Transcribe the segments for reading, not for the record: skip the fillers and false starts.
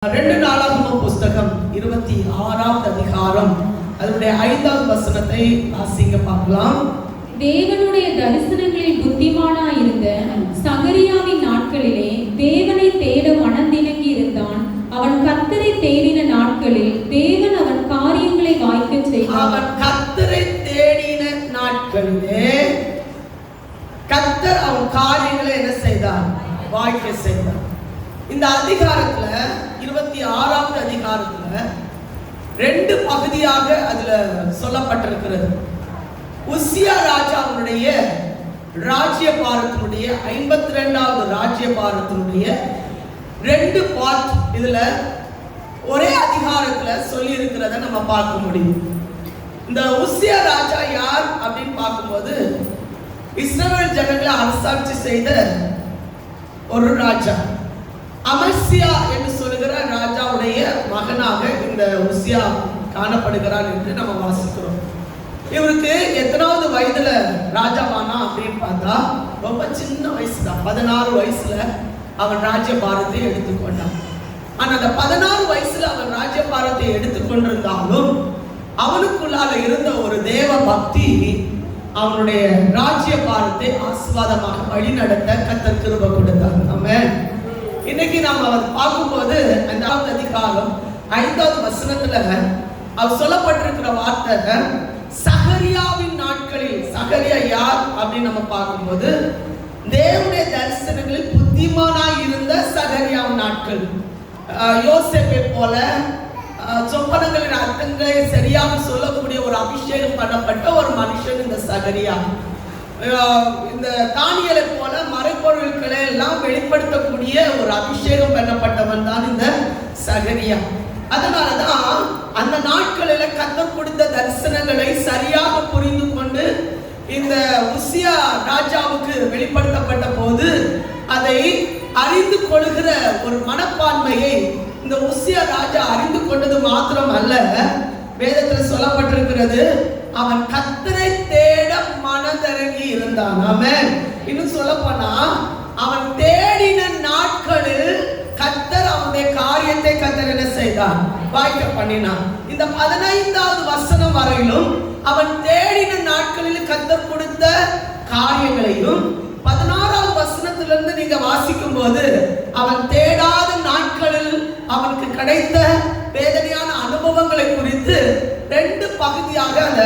2 நாளாகமம் புஸ்தகம் 26வது அதிகாரம் அதனுடைய 5வது வசனத்தை வாசிங்க பார்க்கலாம். தேவனுடைய தரிசனங்களில் புத்திமானாயிருந்த சகரியாவின் நாட்களிலே தேவனை தேட மனதிலங்கி இருந்தான். அவன் கர்த்தரை தேடின நாட்களில் தேவன் அவன் காரியங்களை வாய்க்க செய்தார். அவன் கர்த்தரை தேடின நாட்களிலே கர்த்தர் அவன் காரியங்களை என்ன செய்தார்? வாய்க்க செய்தார். இந்த அதிகாரத்துல 26வது அதிகாரத்துல 2 பகுதியாக அதுல சொல்லப்பட்டிருக்கிறது. உசியா ராஜாவுடைய ராஜ்யபாரத்தினுடைய 52வது ராஜ்யபாரத்தினுடைய 2 பார்ட் இதுல ஒரே அதிகாரத்துல சொல்லி இருக்கிறத நம்ம பார்க்க முடியும். இந்த உசியா ராஜா யார் அப்படின்னு பார்க்கும்போது இஸ்ரவேல் ஜனங்களை அரசாட்சி செய்த ஒரு ராஜா. அமசியா என்று சொல்லுகிற ராஜாவுடைய மகனாக இந்த உசியா காணப்படுகிறார் என்று நம்ம வாசிக்கிறோம். இவருக்கு எத்தனாவது வயதுல ராஜாவானா அப்படின்னு பார்த்தா ரொம்ப சின்ன வயசு தான். 16 வயசுல அவன் ராஜ்யபாரத்தை எடுத்துக்கொண்டான். ஆனா அந்த 16 வயசுல அவன் ராஜ்யபாரத்தை எடுத்துக்கொண்டிருந்தாலும் அவனுக்குள்ளால இருந்த ஒரு தேவ பக்தி அவனுடைய ராஜ்யபாரத்தை ஆசீர்வாதமாக வழி நடத்த கர்த்தர் கிருபை கொடுத்தார். ஆமென். இன்னைக்கு நாம அதை பார்க்கும்போது 5வது அதிகாரம் 5வது வசனத்துல அவர் சொல்லப்பட்டிருக்கிற வார்த்தை சகரியாவின் நாட்களில். சகரியா யார் அப்படின்னு நம்ம பார்க்கும்போது தேவனுடைய தரிசனங்களில் புத்திமானாய் இருந்த சகரியாவின் நாட்கள். யோசேப்பை போல சொப்பனங்களின் அர்த்தங்களை சரியாக சொல்லக்கூடிய ஒரு அபிஷேகம் பண்ணப்பட்ட ஒரு மனுஷன் இந்த சகரியா. இந்த தானியலை போல மறைபொருட்களை எல்லாம் வெளிப்படுத்தக்கூடிய ஒரு அபிஷேகம் பண்ணப்பட்டவன் தான் இந்த சகரியா. அதனாலதான் அந்த நாட்களில கர்த்தர் கொடுத்த தரிசனங்களை சரியாக புரிந்து கொண்டு இந்த உசியா ராஜாவுக்கு வெளிப்படுத்தப்பட்ட போது அதை அறிந்து கொள்கிற ஒரு மனப்பான்மையை இந்த உசியா ராஜா அறிந்து கொண்டது மாத்திரம் அல்ல, வேதத்தில் சொல்லப்பட்டிருக்கிறது அவன் கர்த்தரை தேட மனதிறங்கி இருந்தான். ஆமென். இன்னும் சொல்ல போனா அவன் தேடின நாட்களில் கர்த்தர் அவனுடைய காரியத்தை கர்த்தர் என்ன செய்தான்? வாய்க்க பண்ணினான். இந்த 15வது வசனம் வரையிலும் அவன் தேடின நாட்களில் கர்த்தர் கொடுத்த காரியங்களையும் 16வது வசனத்திலிருந்து நீங்க வாசிக்கும் போது அவன் தேடாத நாட்களில் அவனுக்கு கிடைத்த வேதனையான அனுபவங்களை குறித்து 2 பகுதியாக அந்த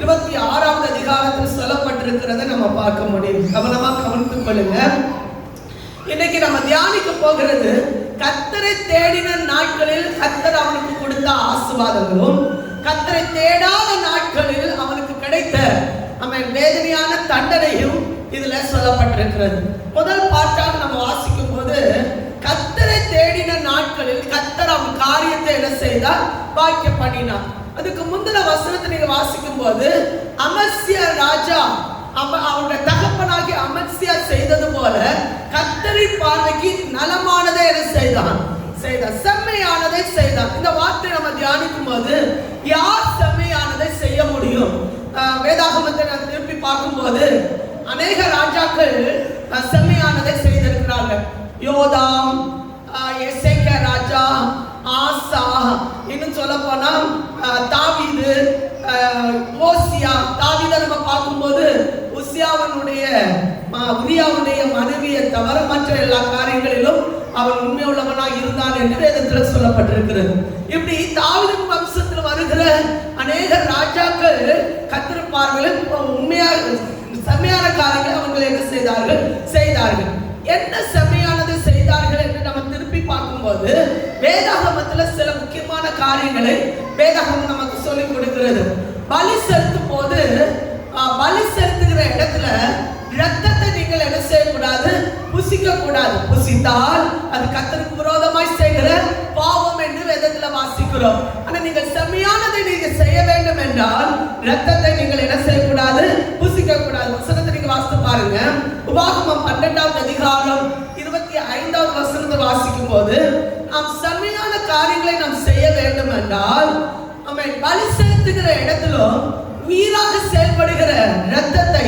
26வது அதிகாரத்தில் சொல்லப்பட்டிருக்கிறத நம்ம பார்க்க முடியும். கவனமா கவனித்துக் கொள்ளுங்க. இன்னைக்கு நம்ம தியானிக்க போகிறது கர்த்தரை தேடின நாட்களில் கர்த்தர் அவனுக்கு கொடுத்த ஆசீர்வாதங்களும் கர்த்தரை தேடாத நாட்களில் அவனுக்கு கிடைத்த வேதனையான தண்டனையும் இதுல சொல்லப்பட்டிருக்கிறது. முதல் பாட்டாக நம்ம வாசிக்கும் போது கர்த்தரை தேடின நாட்களில் கர்த்தர் அவன் காரியத்தை என்ன செய்தார்? வாய்க்க பண்ணினார். அதுக்கு முந்தின வசனத்தை நீங்க வாசிக்கும் போது அமசியா ராஜா அவனுடைய தகப்பனாகி அமசியா செய்தது போல கர்த்தரின் பார்வைக்கு நலமானதை என்ன செய்தான்? செம்மையானதை செய்தான். இந்த வார்த்தை நம்ம தியானிக்கும் போது யார் செம்மையானதை செய்ய முடியும்? வேதாகமத்தை நான் திருப்பி பார்க்கும்போது அநேக ராஜாக்கள் செம்மையானதை செய்திருக்கிறார்கள். யோதாம், எசேக்கியா ராஜா, ஆசா, இன்னும் சொல்ல போனா தாவீது, ஓசியா. தாவீதை நம்ம பார்க்கும்போது உசியாவனுடைய உரியாவுடைய மனைவியை தவிர மற்ற எல்லா காரியங்களிலும் அவன் உண்மை உள்ளவனாக இருந்தான் என்று வேதத்தில் சொல்லப்பட்டிருக்கிறது. இப்படி தாவீதின் வம்சத்தில் வருகிற அநேக ராஜாக்கள் கர்த்தர் பார்வையில் உண்மையாக செம்மையான காரியங்களை அவங்க என்ன செய்தார்கள். என்ன செம்மையானது செய்தார்கள் என்று நம்ம திருப்பி பார்க்கும்போது வேதாகமத்துல சில முக்கியமான காரியங்களை வேதாகமம் நமக்கு சொல்லிக் கொடுக்கிறது. பலி செலுத்தும் போது பலி செலுத்துகிற இடத்துல இரத்தத்தை நீங்கள் என்ன செய்யக்கூடாது? புசிக்க கூடாது. புசித்தால் அது கர்த்தருக்கு விரோதமாய் செய்கிற பாவம் என்று வேதத்துல வாசிக்கிறோம். ஆனா நீங்கள் செம்மையானதை நீங்க செய்ய வேண்டும் என்றால் இரத்தத்தை நீங்கள் என்ன செய்யக்கூடாது? புசிக்க கூடாது. வசனத்தை நீங்க வாசித்து பாருங்க. உபாகமம் 12வது அதிகாரம் 25வது வசனத்தை வாசிக்கும் போது நாம் செம்மையான காரியங்களை நாம் செய்ய வேண்டும் என்றால் பலி செலுத்துகிற இடத்திலும் உயிராக செயல்படுகிற இரத்தத்தை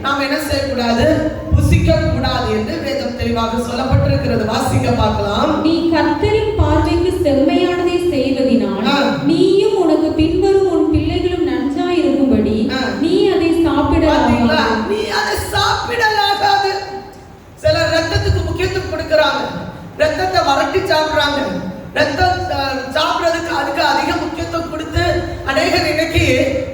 நாம் என்ன செய்யக்கூடாது? புசிக்க கூடாது என்று வேதம் தெளிவாக சொல்லப்பட்டிருக்கிறது. வாசிக்க பார்க்கலாம். நீ கர்த்தரின் பார்வைக்கு செம்மையானதை செய்வதினால் நீயும் உனக்கு பின்வரும் உன் பிள்ளைகளும் நன்றாய் இருக்கும்படி நீ அதை சாப்பிடலாகாது. நீ அதை சாப்பிடலாகாது. சிலர் ரத்தத்துக்கு முக்கியத்துவம் கொடுக்கறாங்க, ரத்தத்தை வரட்டி சாப்பிடுறாங்க, ரத்தம் சாப்பிடுறதுக்கு அதுக்கு அதிக முக்கியத்துவம் கொடுத்து அநேகர் இன்னைக்கு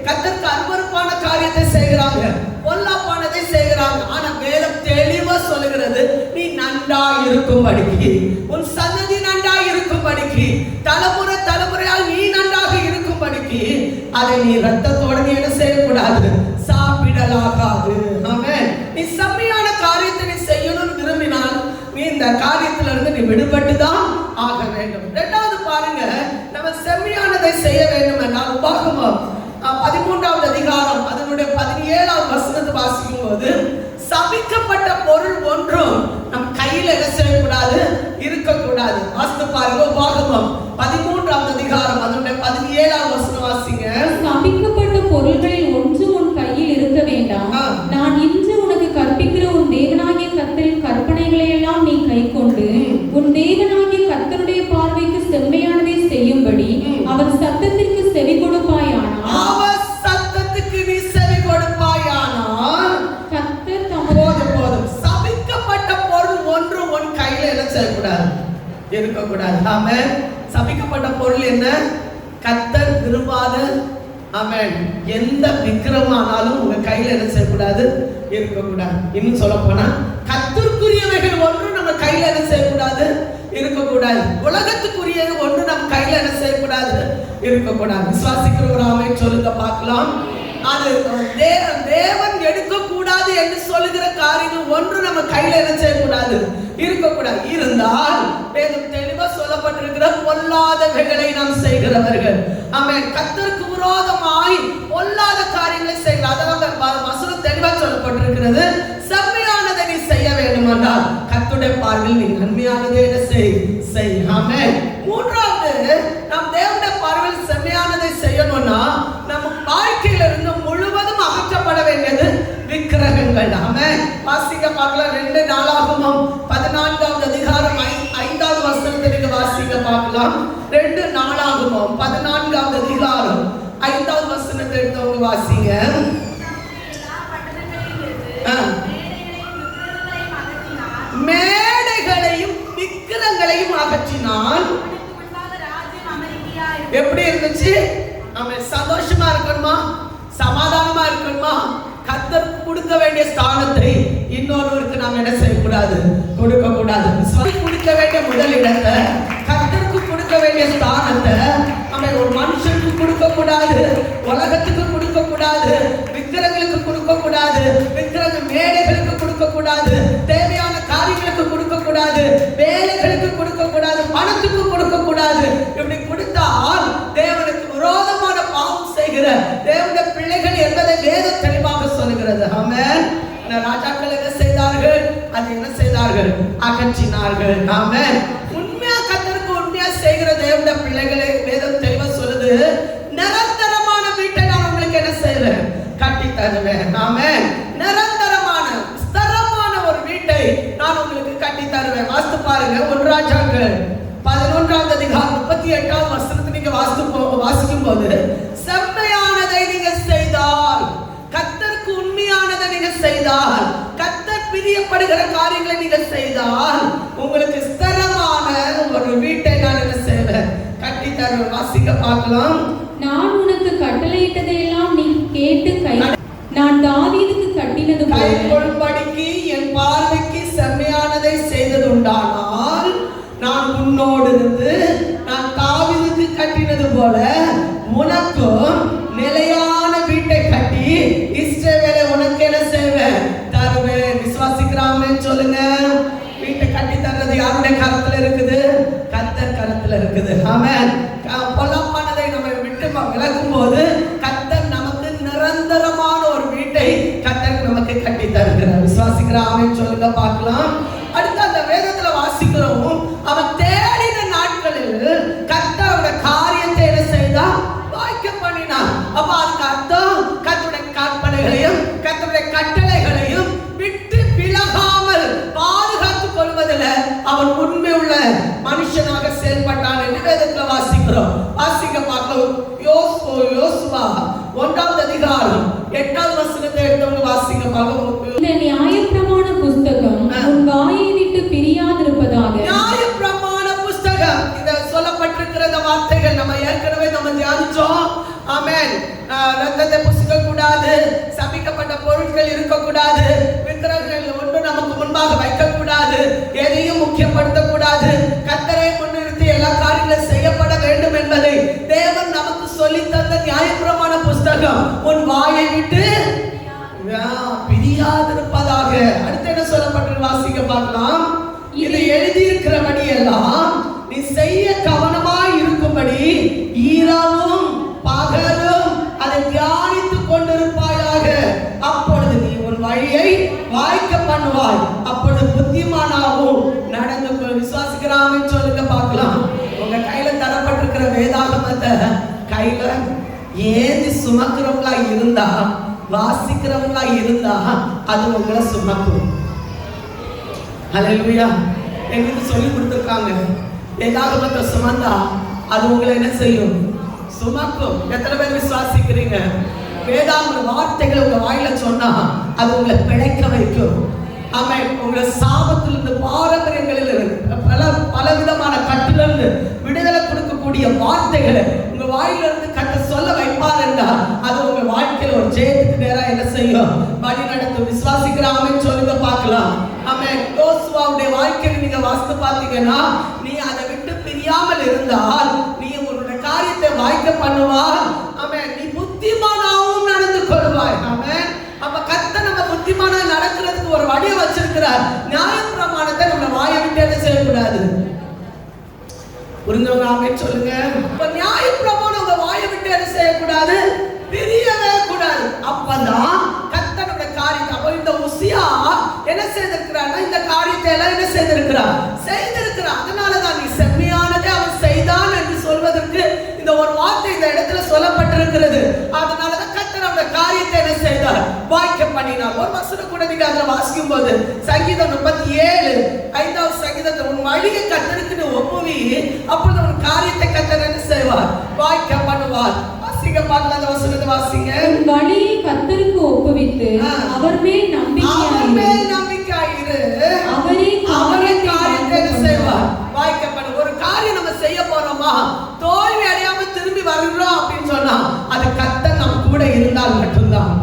கர்த்தருக்கு அருவருப்பான காரியத்தை செய்கிறாங்க, பொல்லாப்பானதை செய்கிறாங்க. ஆனா வேதம் தெளிவா சொல்லுகிறது, நீ நன்றா இருக்கும்படிக்கு, உன் சந்ததி நன்றா இருக்கும்படிக்கு, தலைமுறை தலைமுறையால் நீ நன்றாக இருக்கும்படிக்கு அதை நீ ரத்தத்தோட நீ என்ன செய்யக்கூடாது, சாப்பிடலாகாது. ஆமென். நீ செம்மையான காரியத்தை நீ செய்யணும்னு விரும்பினால் நீ இந்த காரியத்துல இருந்து நீ விடுபட்டு தான் ஆக வேண்டும். இரண்டாவது பாருங்க, நம்ம செம்மையானதை செய்ய வேண்டும் என்றால் உபாகமம் 13வது அதிகாரம் அதனுடைய 17வது வசனத்தை வாசிக்கும் போது, சபிக்கப்பட்ட பொருள் ஒன்றும் நம் கையில என்ன செய்யக்கூடாது, இருக்கக்கூடாது. வாசித்து பாருங்க, உபாகமம் 13வது அதிகாரம் அதனுடைய 17வது வசனம் வாசிங்க. சபிக்கப்பட்ட பொருள்களில் ஒன்று உன் கையில் இருக்க வேண்டாம். நான் இன்று உனக்கு கற்பிக்கிற உன் தேவனாகிய கர்த்தரின் கற்பனைகளை எல்லாம் நீ கைக்கொண்டு உன் தேவனாகிய கர்த்தருடைய பார்வைக்கு செம்மையானதை செய்யும்படி அவர் சத்தத்திற்கு செவி கொடுப்பாயானால், அவர் சத்தத்துக்கு நீ செவி கொடுப்பாயானால் கர்த்தர் போதும். சபிக்கப்பட்ட பொருள் ஒன்று உன் கையில என்ன செய்யக்கூடாது, இருக்கக்கூடாது. ஆமென். சபிக்கப்பட்ட பொருள் என்ன? கர்த்தர் விரும்பாத ஆமென் எந்த விக்கிரமானாலும் உங்க கையில என்ன செய்யக்கூடாது, இருக்கக்கூடாது. இன்னும் சொல்ல போனா கர்த்தருக்குரியவைகள் ஒன்று நம்ம கையில என்ன செய்யக்கூடாது, இருக்கக்கூடாது. உலகத்துக்குரியது ஒன்று நம்ம கையில என்ன செய்யக்கூடாது, இருக்கக்கூடாது. விசுவாசிக்கிறவர் ஆமென் சொல்லுங்க பார்க்கலாம். அது தேவன் எடுக்கக்கூடாது என்று சொல்லுகிற காரியம் ஒன்று நம்ம கையில என்ன செய்யக்கூடாது, இருக்கக்கூடாது. இருந்தால் வேதம் தெளிவா சொல்லப்பட்டிருக்கிற பொல்லாதவைகளை நாம் செய்கிறவர்கள், ஆமென், கர்த்தருக்கு விரோதமாய் பொல்லாத காரியங்களை செய்கிறார். அதாவது வசனம் தெளிவா சொல்லப்பட்டிருக்கிறது, செம்மையானதை நீ செய்ய வேண்டும் என்றால் கர்த்தருடைய பார்வையில் நீ நன்மையானதை செய். ஆமென். மூன்றாவது, நாம் தேவனுடைய பார்வையில் செம்மையானதை செய்யணும்னா நம்ம வாழ்க்கையில இருந்து முழுவதும் அகற்றப்பட வேண்டியது விக்கிரகங்கள். ஆமென். வாசிக்க பார்க்கலாம். 2 நாளாகமம் 14வது அதிகாரம் 5வது வசனத்தை நீங்க வாசிக்க பார்க்கலாம். 2 நாளாகமம் 14வது அதிகாரம் 5வது வசனத்தை எடுத்தவங்க வாசிங்க. மேடைகளையும் விக்கிரங்களையும் அகற்றினால் எப்படி இருந்துச்சு? நம்ம சந்தோஷமா இருக்கணுமா, சமாதானமா இருக்கணுமா? கர்த்தர் கொடுக்க வேண்டிய ஸ்தானத்தை இன்னொருவருக்கு நாம் என்ன செய்யக்கூடாது, கொடுக்க கூடாது. கொடுக்க வேண்டிய முதலிடத்தை, கர்த்தருக்கு கொடுக்க வேண்டிய ஸ்தானத்தை நம்ம ஒரு மனுஷனுக்கு கொடுக்க கூடாது, உலகத்துக்கு கொடுக்க கூடாது, விக்கிரங்களுக்கு கொடுக்க கூடாது, விக்கிரக மேடைகளுக்கு கொடுக்க கூடாது, தேவையான காரியங்களுக்கு கொடுக்க கூடாது, வேலைகளுக்கு கொடுக்க கூடாது, பணத்துக்கு கொடுக்க கூடாது. இப்படி கொடுத்தால் தேவனுக்கு விரோதமான பாவம் செய்கிற தேவனுடைய பிள்ளைகள் என்பதை வேதம் தெளிவாக சொல்லுகிறது. ஆமென். ராஜாக்கள் என்ன செய்தார்கள்? அது என்ன செய்தார்கள்? அகற்றினார்கள். ஆமென். உண்மையா கர்த்தருக்கு உண்மையா செய்கிற தேவனுடைய பிள்ளைகளை வேதம் தெளிவா சொல்லுது, நிரந்தரமான வீட்டை நான் உங்களுக்கு என்ன செய்வேன், கட்டி தருவேன். ஆமென். நிரந்தரமான ஸ்திரமான ஒரு வீட்டை நான் உங்களுக்கு கட்டி தருவேன். வாசித்து பாருங்க, 1 ராஜாக்கள் 11வது அதிகாரம் 38வது வசனத்தை நீங்க வாசிக்கும் போது, செம்மையானதை நீங்க செய்தால், கர்த்தருக்கு உண்மையானதை நீங்க செய்தால், கர்த்தர் பிரியப்படுகிற காரியங்களை நீங்க செய்தால், உங்களுக்கு ஸ்திரமான ஒரு வீட்டை நான் என்ன செய்வேன், கட்டி தருவேன். வாசிக்க பார்க்கலாம். நான் உனக்கு கட்டளையிட்டதையெல்லாம் நீ கேட்டு நான் தாவீதுக்கு கட்டினது கைக்கொள்படிக்கு என் பார்வைக்கு செம்மையானதை செய்தது உண்டானால், நான் உன்னோடு இருந்து நான் தாவீதுக்கு கட்டினது போல உனக்கும் நிலையான வீட்டை கட்டி இஸ்ரவேலை உனக்கு என்ன செய்வேன், தருவேன். விசுவாசிக்கிறாமே சொல்லுங்க. வீட்டை கட்டி தர்றது யாருடைய கரத்துல இருக்குது? கர்த்தர் கரத்துல இருக்குது. ஆமென். பொல்லாப்பானதை நம்ம விட்டு விலகும் போது கர்த்தர் நமக்கு நிரந்தரமான ஒரு வீட்டை கர்த்தர் நமக்கு கட்டி தருகிறார். விசுவாசிக்கிறாமே சொல்லுங்க பார்க்கலாம். அடுத்து அந்த வேதத்துல வாசிக்கிறோம், அவன் தேடின நாட்களில் கர்த்தருடைய காரியத்தை என்ன செய்தார், வாய்க்க பண்ணினார். அப்ப அதுக்கு அர்த்தம் கர்த்தருடைய கற்பனைகளையும் கர்த்தருடைய கட்டளைகளையும் விட்டு விலகாமல் பாதுகாத்துக் கொள்வதில் அவன் உண்மை உள்ள மனுஷனாக செயல்பட்டான் வாசிக்கிறோம். வாசிக்க பார்க்கலாம். யோசுவா 1வது அதிகாரம் 8வது வசனத்தை எடுத்தவங்க வாசிக்க பார்க்கலாம். இந்த நியாயப்பிரமாண புஸ்தகம் உன் வாயை விட்டு பிரியாதிருப்பதாக. நியாயப்பிரமாண புஸ்தகம், இத சொல்லப்பட்டிருக்கிற வார்த்தைகள் நம்ம ஏற்கனவே தியானிச்சோம். ஆமென். ரத்தத்தை புசிக்க கூடாது, சபிக்கப்பட்ட பொருட்கள் இருக்க கூடாது, விக்கிரகங்கள் ஒன்று நமக்கு முன்பாக வைக்க கூடாது, எதையும் முக்கியப்படுத்த கூடாது, கர்த்தரை முன்னிறுத்தி எல்லா காரியங்களும் செய்யப்பட வேண்டும் என்பதை தேவன் நமக்கு சொல்லி தந்த நியாயப்பிரமாண புஸ்தகம் உன் வாயை விட்டு பிரியாதிருப்பதாக. அடுத்து என்ன சொல்லப்பட்டு வாசிக்க பார்க்கலாம். இது எழுதியிருக்கிறபடி எல்லாம் நீ செய்ய கவனமாய் இருக்கும்படி இரவும் பகலும் அதை தியானித்துக் கொண்டிருப்பாயாக. அப்பொழுது நீ உன் வழியை வாய்க்க பண்ணுவாய், அப்பொழுது புத்திமானாகவும் நடந்து கொள். விசுவாசிக்கிறாமே சொல்லுங்க பார்க்கலாம். உங்க கையில தரப்பட்டிருக்கிற வேதாகமத்தை கையில ஏந்தி சுமக்கிறவங்களா இருந்தா, வாசிக்கிறவங்களா இருந்தா அது உங்களை சுமக்கும். ஹல்லேலூயா. எங்களுக்கு சொல்லி கொடுத்துருக்காங்க, வேதாகமத்தை சுமந்தா அது உங்களை என்ன செய்யும்? சுமக்கும். எத்தனை பேர் விசுவாசிக்கிறீங்க? வேதாகம வார்த்தைகளை உங்க வாயில சொன்னா அது உங்களை பிழைக்க வைக்கும். ஆமென். உங்களை சாபத்திலிருந்து, பாரம்பரியங்களில் பல விதமான கட்டிலிருந்து விடுதலை கொடுக்கக்கூடிய வார்த்தைகளை உங்க வாயிலிருந்து கட்ட சொல்ல வைப்பார் என்றால் அது உங்க வாழ்க்கையில ஒரு ஜெயத்துக்கு நேரா என்ன செய்யும்? வழி நடத்தும். விசுவாசிக்கிறாமே சொல்லுங்க பார்க்கலாம். ஆமென். யோசுவாவுடைய வாழ்க்கையை நீங்க வாசித்து பார்த்தீங்கன்னா, நீ அதை விட்டு பிரியாமல் இருந்தால் நீ உன்னுடைய காரியத்தை வாய்க்க பண்ணுவார். ஆமென். நீ புத்திமானாகவும் நடந்து கொள்வாய். ஆமென். அப்ப கர்த்தர் நம்ம புத்திமானா நடக்கிறதுக்கு ஒரு வழியை வச்சிருக்கிறார். நியாயப்பிரமாணத்தை நம்ம வாயை விட்டு என்ன செய்யக்கூடாது? புரிஞ்சவங்க ஆமென் சொல்லுங்க. இப்ப நியாயப்பிரமாணம் உங்க வாயை விட்டு என்ன செய்யக்கூடாது? பிரியவே கூடாது. அப்பதான் கர்த்தருடைய காரியத்தை. அப்ப இந்த உசியா என்ன செய்திருக்கிறான்னா, இந்த காரியத்தை எல்லாம் என்ன செய்திருக்கிறார்? செய்திருக்கிறார். அதனாலதான் நீ செம்மையானதை அவன் செய்தான் என்று சொல்வதற்கு இந்த ஒரு வார்த்தை இந்த இடத்துல சொல்லப்பட்டிருக்கிறது. அதனாலதான் கர்த்தர் அந்த காரியத்தை என்ன செய்தார்? வாய்க்க பண்ணினார். ஒரு வசனம் கூட நீங்க அதுல வாசிக்கும் போது சங்கீதம் 37 5வது சங்கீதத்தை உன் வழியை கர்த்தருக்கு ஒப்புவி, அப்பொழுது உன் காரியத்தை கர்த்தர் என்ன செய்வார்? வாய்க்க பண்ணுவார். வாசிங்க பார்க்கலாம். அந்த வசனத்தை வாசிங்க. உன் வழியை கர்த்தருக்கு ஒப்புவித்து அவர் மேல் நம்பிக்கையாயிரு, அவரே காரியத்தை என்ன செய்வார்? வாய்க்க பண்ணு. ஒரு காரியம் நம்ம செய்ய போறோமா, தோல்வி அடையாம திரும்பி வருகிறோம் அப்படின்னு சொன்னா அது கர்த்தர் நம்ம கூட இருந்தால் மட்டும்தான்.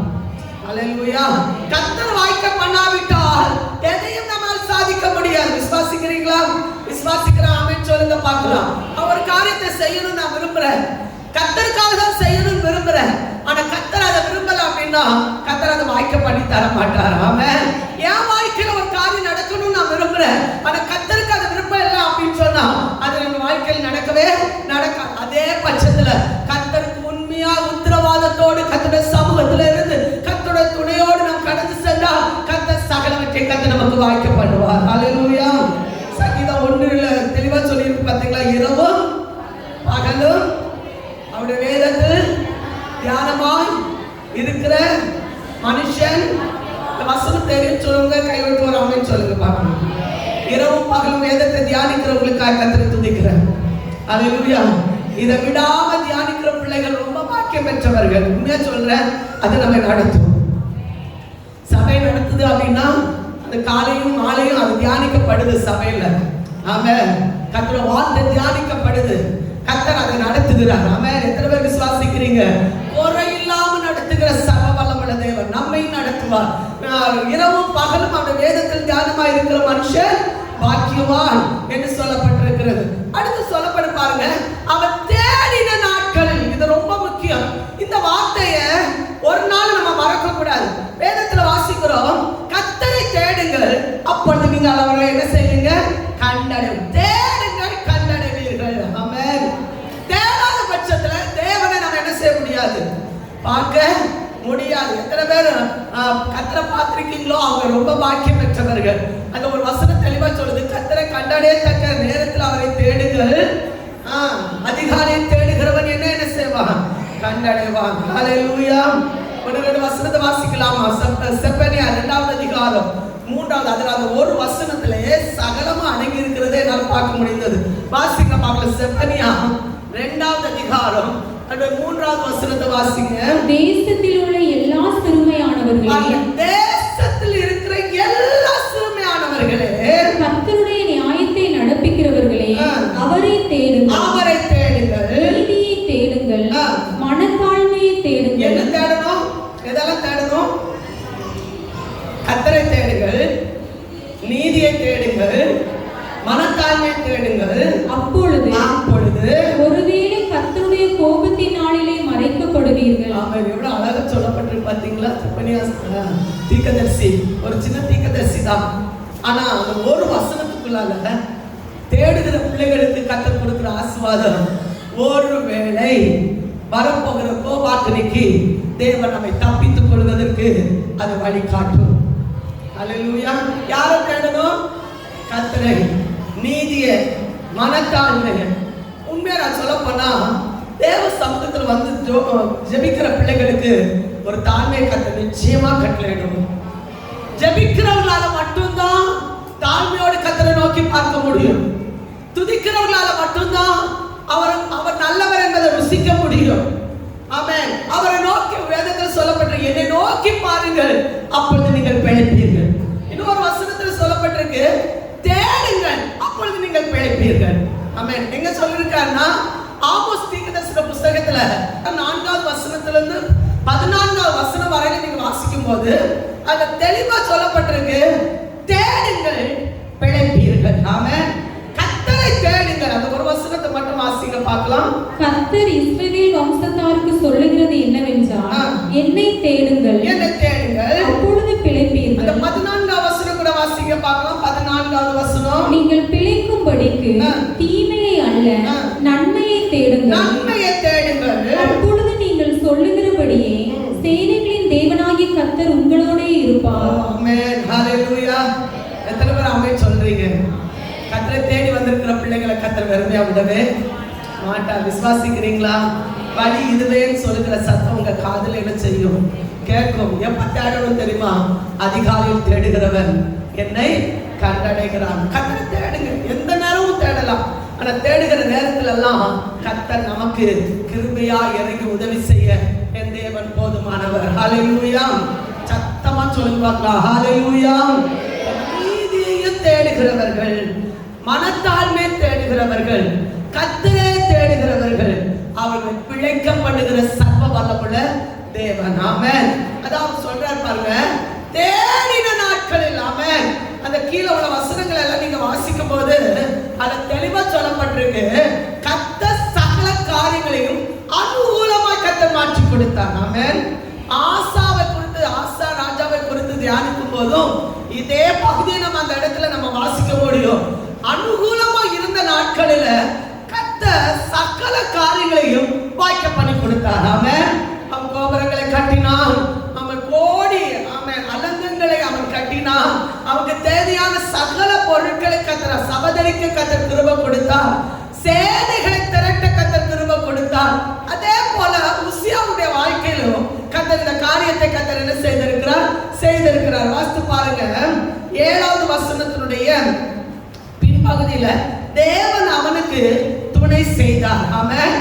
ஹல்லேலூயா. கர்த்தர் வாய்க்க பண்ணாவிட்டால் எதையும் நம்மால் சாதிக்க முடியாது. விசுவாசிக்கிறீங்களா? விசுவாசிக்கிற ஆமென் சொல்லுங்க பார்க்கலாம். அவர் காரியத்தை செய்யணும் நான் விரும்புறேன், கர்த்தருக்காக தான் செய்யணும்னு விரும்புறேன். ஆனா கர்த்தர் அதை விரும்பல அப்படின்னா கர்த்தர் அதை வாய்க்க பண்ணி தர மாட்டார். ஆமென். என் வாழ்க்கையில ஒரு காரியம் நடக்கணும்னு நான் விரும்புறேன், ஆனா கர்த்தருக்கு அதை விருப்பம் இல்லை அப்படின்னு சொன்னா அது நம்ம வாழ்க்கையில் நடக்கவே நடக்காது. அதே பட்சத்துல கர்த்தருக்கு உண்மையா உத்தரவாதத்தோடு கர்த்தருடைய சமூகத்துல இருந்து கர்த்தருடைய துணையோடு நாம் கடந்து சென்றா கர்த்தர் சகலவற்றை கர்த்தர் நமக்கு வாய்க்க பண்ணுவார். ஹல்லேலூயா. சங்கீதம் 1 தெளிவா சொல்லி இருக்கு பாத்தீங்களா? இரவும் பகலும் அவருடைய வேதத்தில் தியானமாய் இருக்கிற மனுஷன். வசனம் தெரியும் சொல்லுங்க, கைவிட்டு ஒரு ஆமென் சொல்லுங்க பார்க்கணும். இரவும் பகலும் வேதத்தை தியானிக்கிறவங்களுக்காக கர்த்தரை துதிக்கிறேன். ஹல்லேலூயா. இதை விடாம தியானிக்கிற பிள்ளைகள் ரொம்ப பாக்கியம் பெற்றவர்கள். உண்மையா சொல்றேன், அது நம்ம நடத்தும். சபை நடத்துது அப்படின்னா அந்த காலையும் மாலையும் அது தியானிக்கப்படுது சபையில. ஆமென். கர்த்தருடைய வார்த்தை தியானிக்கப்படுது, கர்த்தர் அதை நடத்துகிறார். ஆமென். எத்தனை பேர் விசுவாசிக்கிறீங்க? குறை இல்லாம நடத்துகிற சர்வ வல்லமையுள்ள தேவன் நம்மை நடத்துவார். இரவும் பகலும் அவருடைய வேதத்தில் தியானமாய் இருக்கிற மனுஷன் பாக்கியவான் என்று சொல்லப்பட்டிருக்கிறது. அடுத்து சொல்லப்படு பாருங்க, அவர் தேடின நாட்களில். இது ரொம்ப முக்கியம். இந்த வார்த்தையை ஒரு நாள் நம்ம மறக்க கூடாது. வேதத்துல வாசிக்கிறோம், கர்த்தரை தேடுங்கள் அப்பொழுது நீங்கள் அவரை என்ன செய்வீங்க? கண்டடையும். தேடுங்கள் கண்டடைவீர்கள். ஆமென். தேடாத பட்சத்துல தேவனை நம்ம என்ன செய்ய முடியாது? பார்க்க முடியாது. எத்தனை பேர் கர்த்தரை பார்த்திருக்கீங்களோ அவங்க ரொம்ப பாக்கியம் பெற்றவர்கள். அந்த ஒரு வசனம் தெளிவா சொல்லுது, கர்த்தரை கண்டடையத்தக்க நேரத்தில் அவரை தேடுங்கள், அதிகாலையில் தேடுகிறவன் என்ன செய்வான்? கண்டடைவான். ஹல்லேலூயா. ஒரு 2 வசனத்தை வாசிக்கலாமா? செப்பனியா 2வது அதிகாரம் 3வது அதுல அந்த ஒரு வசனத்திலே சகலமா அடங்கி இருக்கிறதே என்னால் பார்க்க முடிந்தது. வாசிக்க பார்க்கல. செப்பனியா 2வது அதிகாரம் அந்த 3வது வசனத்தை வாசிங்க. தேசத்தில் உள்ள எல்லா சிறுமையானவர்களே, தேசத்தில் இருக்கிற எல்லா சிறுமையானவர்களே, கர்த்தருடைய நியாயத்தை நடப்பிக்கிறவர்களே, அவரை தேடுங்கள், அவரை தேடுங்கள், நீதியை தேடுங்கள், மனத்தாழ்மையை தேடுங்கள். என்ன தேடணும்? எதெல்லாம் தேடணும்? கர்த்தரை தேடுங்கள், நீதியை தேடுங்கள், மனத்தாழ்மையை தேடுங்கள். அப்பொழுது ஒருவேளை கர்த்தருடைய கோபத்தின் நாளிலே மறைக்கப்படுவீர்கள். ஆமென். எவ்வளவு அழகா சொல்லப்பட்டிருக்கு பாத்தீங்களா? தீர்க்கதரிசி ஒரு சின்ன தீர்க்கதரிசி தான். ஆனா அந்த ஒரு வசனத்துக்குள்ளால தேடுகிற பிள்ளைகளுக்கு கர்த்தர் கொடுக்கிற ஆசீர்வாதம், ஒருவேளை வரப்போகிற கோபாக்கினைக்கு தேவன் நம்மை தப்பித்துக் கொள்வதற்கு அது வழிகாட்டும். அல்லேலூயா. யாரை தேடணும்? கர்த்தரை, நீதியை, மனத்தாழ்மையை. உண்மையா நான் சொல்ல போனா தேவ சமூகத்தில் வந்து ஜெபிக்கிற பிள்ளைகளுக்கு ஒரு தாழ்மையை கர்த்தர் நிச்சயமா கட்டளையிடணும். ஜெபிக்கிறவங்களால மட்டும்தான் தாழ்மையோடு கர்த்தரை நோக்கி பார்க்க முடியும். துதிக்கிறவங்களால மட்டும்தான் அவர் நல்லவர் என்பதை ருசிக்க முடியும். ஆமென். அவரை நோக்கி வேதத்தில் சொல்லப்பட்டிருக்கு, என்னை நோக்கி பாருங்கள், அப்பொழுது நீங்கள் பிழைப்பீர்கள். இன்னொரு வசனத்தில் சொல்லப்பட்டிருக்கு, தேடுங்கள், அப்பொழுது நீங்கள் பிழைப்பீர்கள். ஆமென். எங்க சொல்லிருக்காருன்னா ஆமோஸ் தீர்க்கதரிசி புத்தகத்துல 4வது வசனத்திலிருந்து 14வது வசனம் வரையில நீங்க வாசிக்கும் போது அங்க தெளிவா சொல்லப்பட்டிருக்கு, தேடுங்கள், பிழைப்பீர்கள். ஆமென். கர்த்தரை தேடுங்கள். அந்த ஒரு வசனத்தை மட்டும் வாசிங்க பார்க்கலாம். கர்த்தர் இஸ்ரவேல் வம்சத்தாருக்கு சொல்லுகிறது என்னவென்றால், என்னை தேடுங்கள், என்னை தேடுங்கள், அப்பொழுது பிழைப்பீர்கள். அந்த 14வது வசனம் கூட வாசிங்க பார்க்கலாம். 14வது வசனம், நீங்கள் பிழைக்கும்படிக்கு தீமையை அல்ல நன்மையை தேடுங்கள், நன்மையை தேடுங்கள், அப்பொழுது நீங்கள் சொல்லுகிறபடியே சேனைகளின் தேவனாகிய கர்த்தர் உங்களோடே இருப்பார். ஆமென். ஹalleluya. எத்தனை பேர் ஆமென் சொல்றீங்க? கர்த்தரை தேடி வந்திருக்கிற பிள்ளைகளை கர்த்தர் வெறுமையா விடவே மாட்டார். விசுவாசிக்கிறீங்களா? வழி இதுவேன்னு சொல்லுகிற சத்தம் உங்க காதுல என்ன செய்யும்? கேட்கும். எப்ப தேடணும் தெரியுமா? அதிகாலையில் தேடுகிறவன் என்னை கண்டடைகிறான். கர்த்தரை தேடுங்க, எந்த நேரமும் தேடலாம். ஆனா தேடுகிற நேரத்துல எல்லாம் கர்த்தர் நமக்கு கிருபையா இறங்கி உதவி செய்ய என் தேவன் போதுமானவர். ஹalleluya. சத்தமா சொல்லுங்க பார்க்கலாம். ஹalleluya. நீதியை தேடுகிறவர்கள், மனத்தாழ்மை தேடுகிறவர்கள், கர்த்தரை தேடுகிறவர்கள், அவர்கள் பிழைக்கப்படுகிற சர்வ வல்லமுள்ள தேவன். ஆமென். அதாவது சொல்றார் பாருங்க, தேடின நாட்களில். ஆமென். அந்த கீழே உள்ள வசனங்கள் எல்லாம் நீங்க வாசிக்கும் போது அது தெளிவா சொல்லப்பட்டிருக்கு, கர்த்தர் சகல காரியங்களையும் அனுகூலமாய் கர்த்தர் மாற்றி கொடுத்தார். ஆமென். ஆசாவை குறித்து, ஆசா ராஜாவை குறித்து தியானிக்கும் போதும் இதே பகுதியை நம்ம அந்த இடத்துல நம்ம வாசிக்க முடியும். அனுகூலமா இருந்த நாட்களில கர்த்தர் சகல காரியங்களையும் வாய்க்க பண்ணி கொடுத்தார். ஆமென். அவன் கோபுரங்களை கட்டினான், அவன் கோடி அலங்கங்களை அவன் கட்டினான், அவனுக்கு தேவையான சகல பொருட்களை கர்த்தர் சபதரிக்க கர்த்தர் கிருபை கொடுத்தார், சேனைகளை திரட்ட கர்த்தர் கிருபை கொடுத்தார். அதே போல உசியாவுடைய வாழ்க்கையிலும் கர்த்தர் இந்த காரியத்தை கர்த்தர் என்ன செய்திருக்கிறார். வாசித்து பாருங்க. 7வது வசனத்தினுடைய பின்பகுதியில தேவன் அவனுக்கு துணை செய்தார். ஆமென்.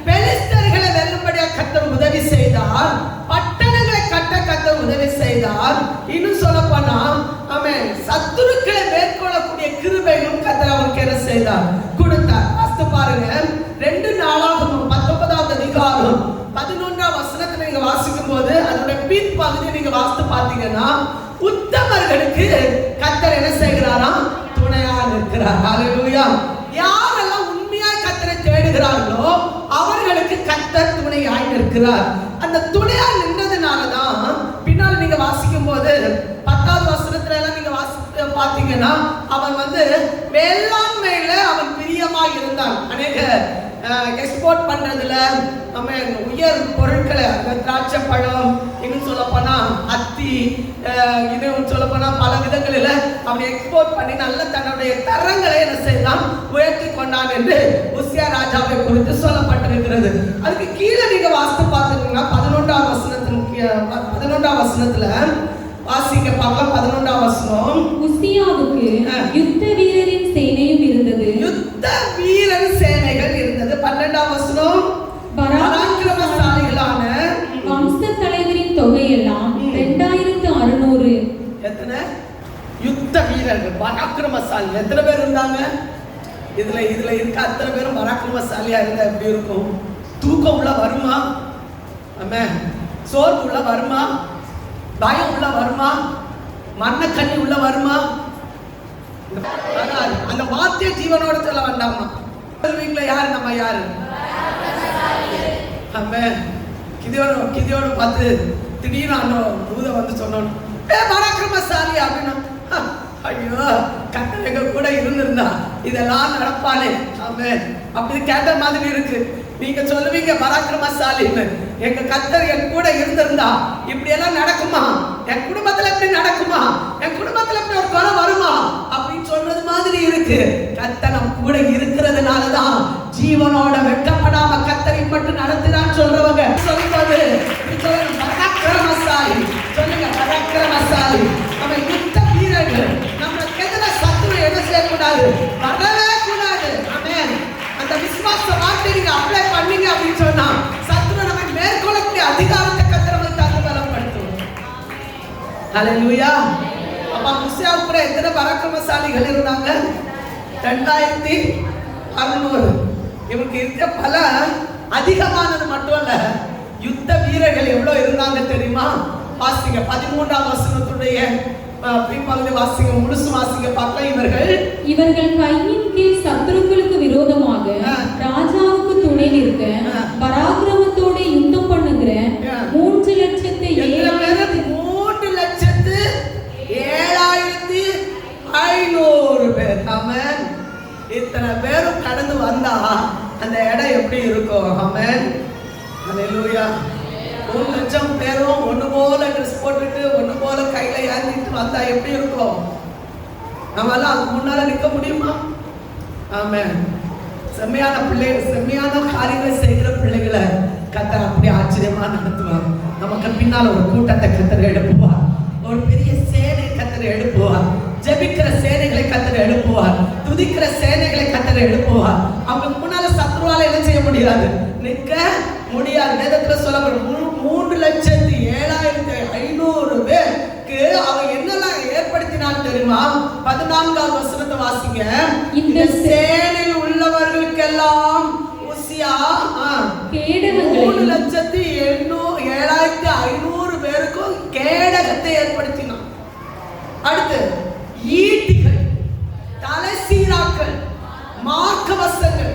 பெலிஸ்தர்களை வெல்லும்படியாக கர்த்தர் உதவி செய்தார், பட்டணங்களை கட்ட கர்த்தர் உதவி செய்தார். இன்னும் சொல்ல போனா ஆமென், சத்துருக்களை மேற்கொள்ளக்கூடிய கிருபையும் கர்த்தர் அவனுக்கு என்ன செய்தார்? கொடுத்தார். வாசித்து பாருங்க. 2 நாளாகமம் 19வது அதிகாரம் 11வது வசனத்தை நீங்க வாசிக்கும் போது அதோட பின்பகுதியை நீங்க வாசித்து பார்த்தீங்கன்னா, உத்தமர்களுக்கு கர்த்தர் என்ன செய்கிறாராம்? துணையா இருக்கிறார். ஹalleluya. யாரெல்லாம் உண்மையாய் கர்த்தரை தேடுகிறார்களோ அவர்களுக்கு கர்த்தர் துணையாய் நிற்கிறார். அந்த துணையா நின்றதுனாலதான் பின்னால் நீங்க வாசிக்கும் போது 10வது வசனத்துல எல்லாம் நீங்க பாத்தீங்கன்னா, அவன் வந்து வேளாண்மையில அவன் பிரியமா இருந்தான். அநேக எக்ஸ்போர்ட் பண்றதுல உயர் பொருட்களை, திராட்சை பழம், இன்னும் சொல்ல போனா அத்தி, இன்னும் சொல்ல போனா பல விதங்களில் அவனை எக்ஸ்போர்ட் பண்ணி நல்ல தன்னுடைய தரங்களை என்ன செய்தான்? உயர்த்தி கொண்டான் என்று உசியா ராஜாவை குறித்து சொல்லப்பட்டிருக்கிறது. அதுக்கு கீழே நீங்க வாசித்து பார்த்தீங்கன்னா 11வது வசனத்துல வாசிக்க பார்க்கலாம். 11வது வசனம், உசியாவுக்கு யுத்த வீரரின் சேனையும் இருந்தது, யுத்த வீரன் சேனைகள் இருந்தது. 12வது வசனம் வீரர்கள், பராக்கிரமசாலி. எத்தனை பேர் இருந்தாங்க? இதுல இருக்க அத்தனை பேரும் பராக்கிரமசாலியா இருந்தா எப்படி இருக்கும்? தூக்கம் உள்ள வருமா? ஆமென். சோர்வு உள்ள வருமா? பயம் உள்ள வருமா? மரணக்கண்ணி உள்ள வருமா? அந்த வார்த்தை ஜீவனோட சொல்ல வேண்டாமா? சொல்வீங்களா? யாரு நம்ம யாரு? ஆமென். கிதியோட பார்த்து திடீர்னு தூதன் வந்து சொன்னோம், பராக்கிரமசாலி அப்படின்னா, ஐயோ கர்த்தர் எங்க கூட இருந்திருந்தா இதெல்லாம் நடப்பானே. ஆமென். அப்படி கேட்ட மாதிரி இருக்கு. நீங்க சொல்லுவீங்க பராக்கிரமசாலின்னு. எங்க கர்த்தர் என் கூட இருந்திருந்தா இப்படி எல்லாம் நடக்குமா? என் குடும்பத்துல எப்படி நடக்குமா? என் குடும்பத்துல எப்படி ஒரு கொலை வருமா அப்படின்னு சொல்றது மாதிரி இருக்கு. கர்த்தர் நம்ம கூட இருக்கிறதுனாலதான் ஜீவனோட வெட்கப்படாம கர்த்தரை மட்டும் நடத்துறான்னு சொல்றவங்க சொல்லும்போது பராக்கிரமசாலி சொல்லுங்க. பராக்கிரமசாலி நம்ம யுத்த வீரர்கள். நம்மளுக்கு எதிராக சத்துரு என்ன செய்யக்கூடாது? வரவே கூடாது. ஆமென். அந்த விசுவாச வார்த்தை நீங்க அப்ளை பண்ணீங்க அப்படின்னு சொன்னா சத்துரு நம்ம மேற்கொள்ளக்கூடிய அதிகாரத்தை கர்த்தர் நமக்கு பலப்படுத்தும். ஹல்லேலூயா. அப்ப உசியாவுக்கு கூட எத்தனை பராக்கிரமசாலிகள் இருந்தாங்க? 2600. இவருக்கு இருக்க பல அதிகமானது மட்டும் இல்ல, யுத்த வீரர்கள் எவ்வளவு இருந்தாங்க தெரியுமா? வாசிங்க 13ஆம் வசனத்துடைய பின்பகுதி வாசிங்க, முழுசு வாசிங்க பார்க்கலாம். இவர்கள் கையின் கீழ் சத்துருக்களுக்கு விரோதமாக ராஜாவுக்கு துணை நிற்க பராக்கிரமத்தோட யுத்தம் பண்ணுகிற 3,07,500 பேர். ஆமென். இத்தனை பேரும் கடந்து வந்தா அந்த இடம் எப்படி இருக்கும்? ஆமென். ஹல்லேலூயா. 3,00,000 பேரும் ஒண்ணு போல ட்ரெஸ் போட்டுட்டு ஒண்ணு போல கையில ஏந்திட்டு வந்தா எப்படி இருக்கும்? நம்மளால அதுக்கு முன்னால நிற்க முடியுமா? ஆமென். செம்மையான பிள்ளைகள், செம்மையான காரியங்களை செய்கிற பிள்ளைகளை கர்த்தர் அப்படி ஆச்சரியமா நடத்துவார். நமக்கு பின்னால் ஒரு கூட்டத்தை கர்த்தர் எழுப்புவார். ஒரு பெரிய சேனை கர்த்தர் எழுப்புவார். ஜெபிக்கிற சேனைகளை கர்த்தர் எழுப்புவார். துதிக்கிற சேனைகளை கர்த்தர் எழுப்புவார். அவங்களுக்கு முன்னால சத்துருவால என்ன செய்ய முடியாது? நிற்க முடியாது. வேதத்துல சொல்லப்படும் 3,07,500 பேருக்கு அவன் என்னெல்லாம் ஏற்படுத்தினான் தெரியுமா? 14ஆம் வசனத்தை வாசிங்க. இந்த சேனையில் உள்ளவர்களுக்கெல்லாம் உசியா 3,07,500 பேருக்கும் கேடகத்தை ஏற்படுத்தினான். அடுத்து ஈட்டிகள், தலைசீராக்கள், மார்க்கவசங்கள்,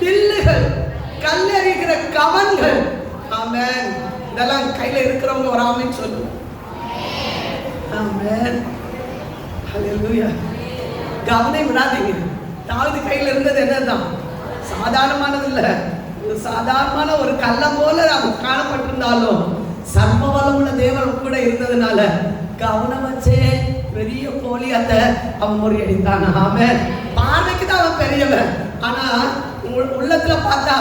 வில்லுகள், கல்லெறிகிற கவன்கள். ஆமென். இதெல்லாம் கையில இருக்கிறவங்க ஒரு ஆமென் சொல்லுங்க. ஆமென். ஹல்லேலூயா. கவனை விடாதீங்க. தாவீது கையில இருந்தது என்னதான்? சாதாரணமானது இல்ல. ஒரு சாதாரணமான ஒரு கல்ல போல அவன் காணப்பட்டிருந்தாலும் சர்வ வல்லமுள்ள தேவன் கூட இருந்ததுனால கவனம் வச்சே பெரிய கோலியத்தை அவன் முறியடித்தான். ஆமென். பார்வைக்கு தான் அவன் பெரியவன், ஆனா உள்ளத்துல பார்த்தா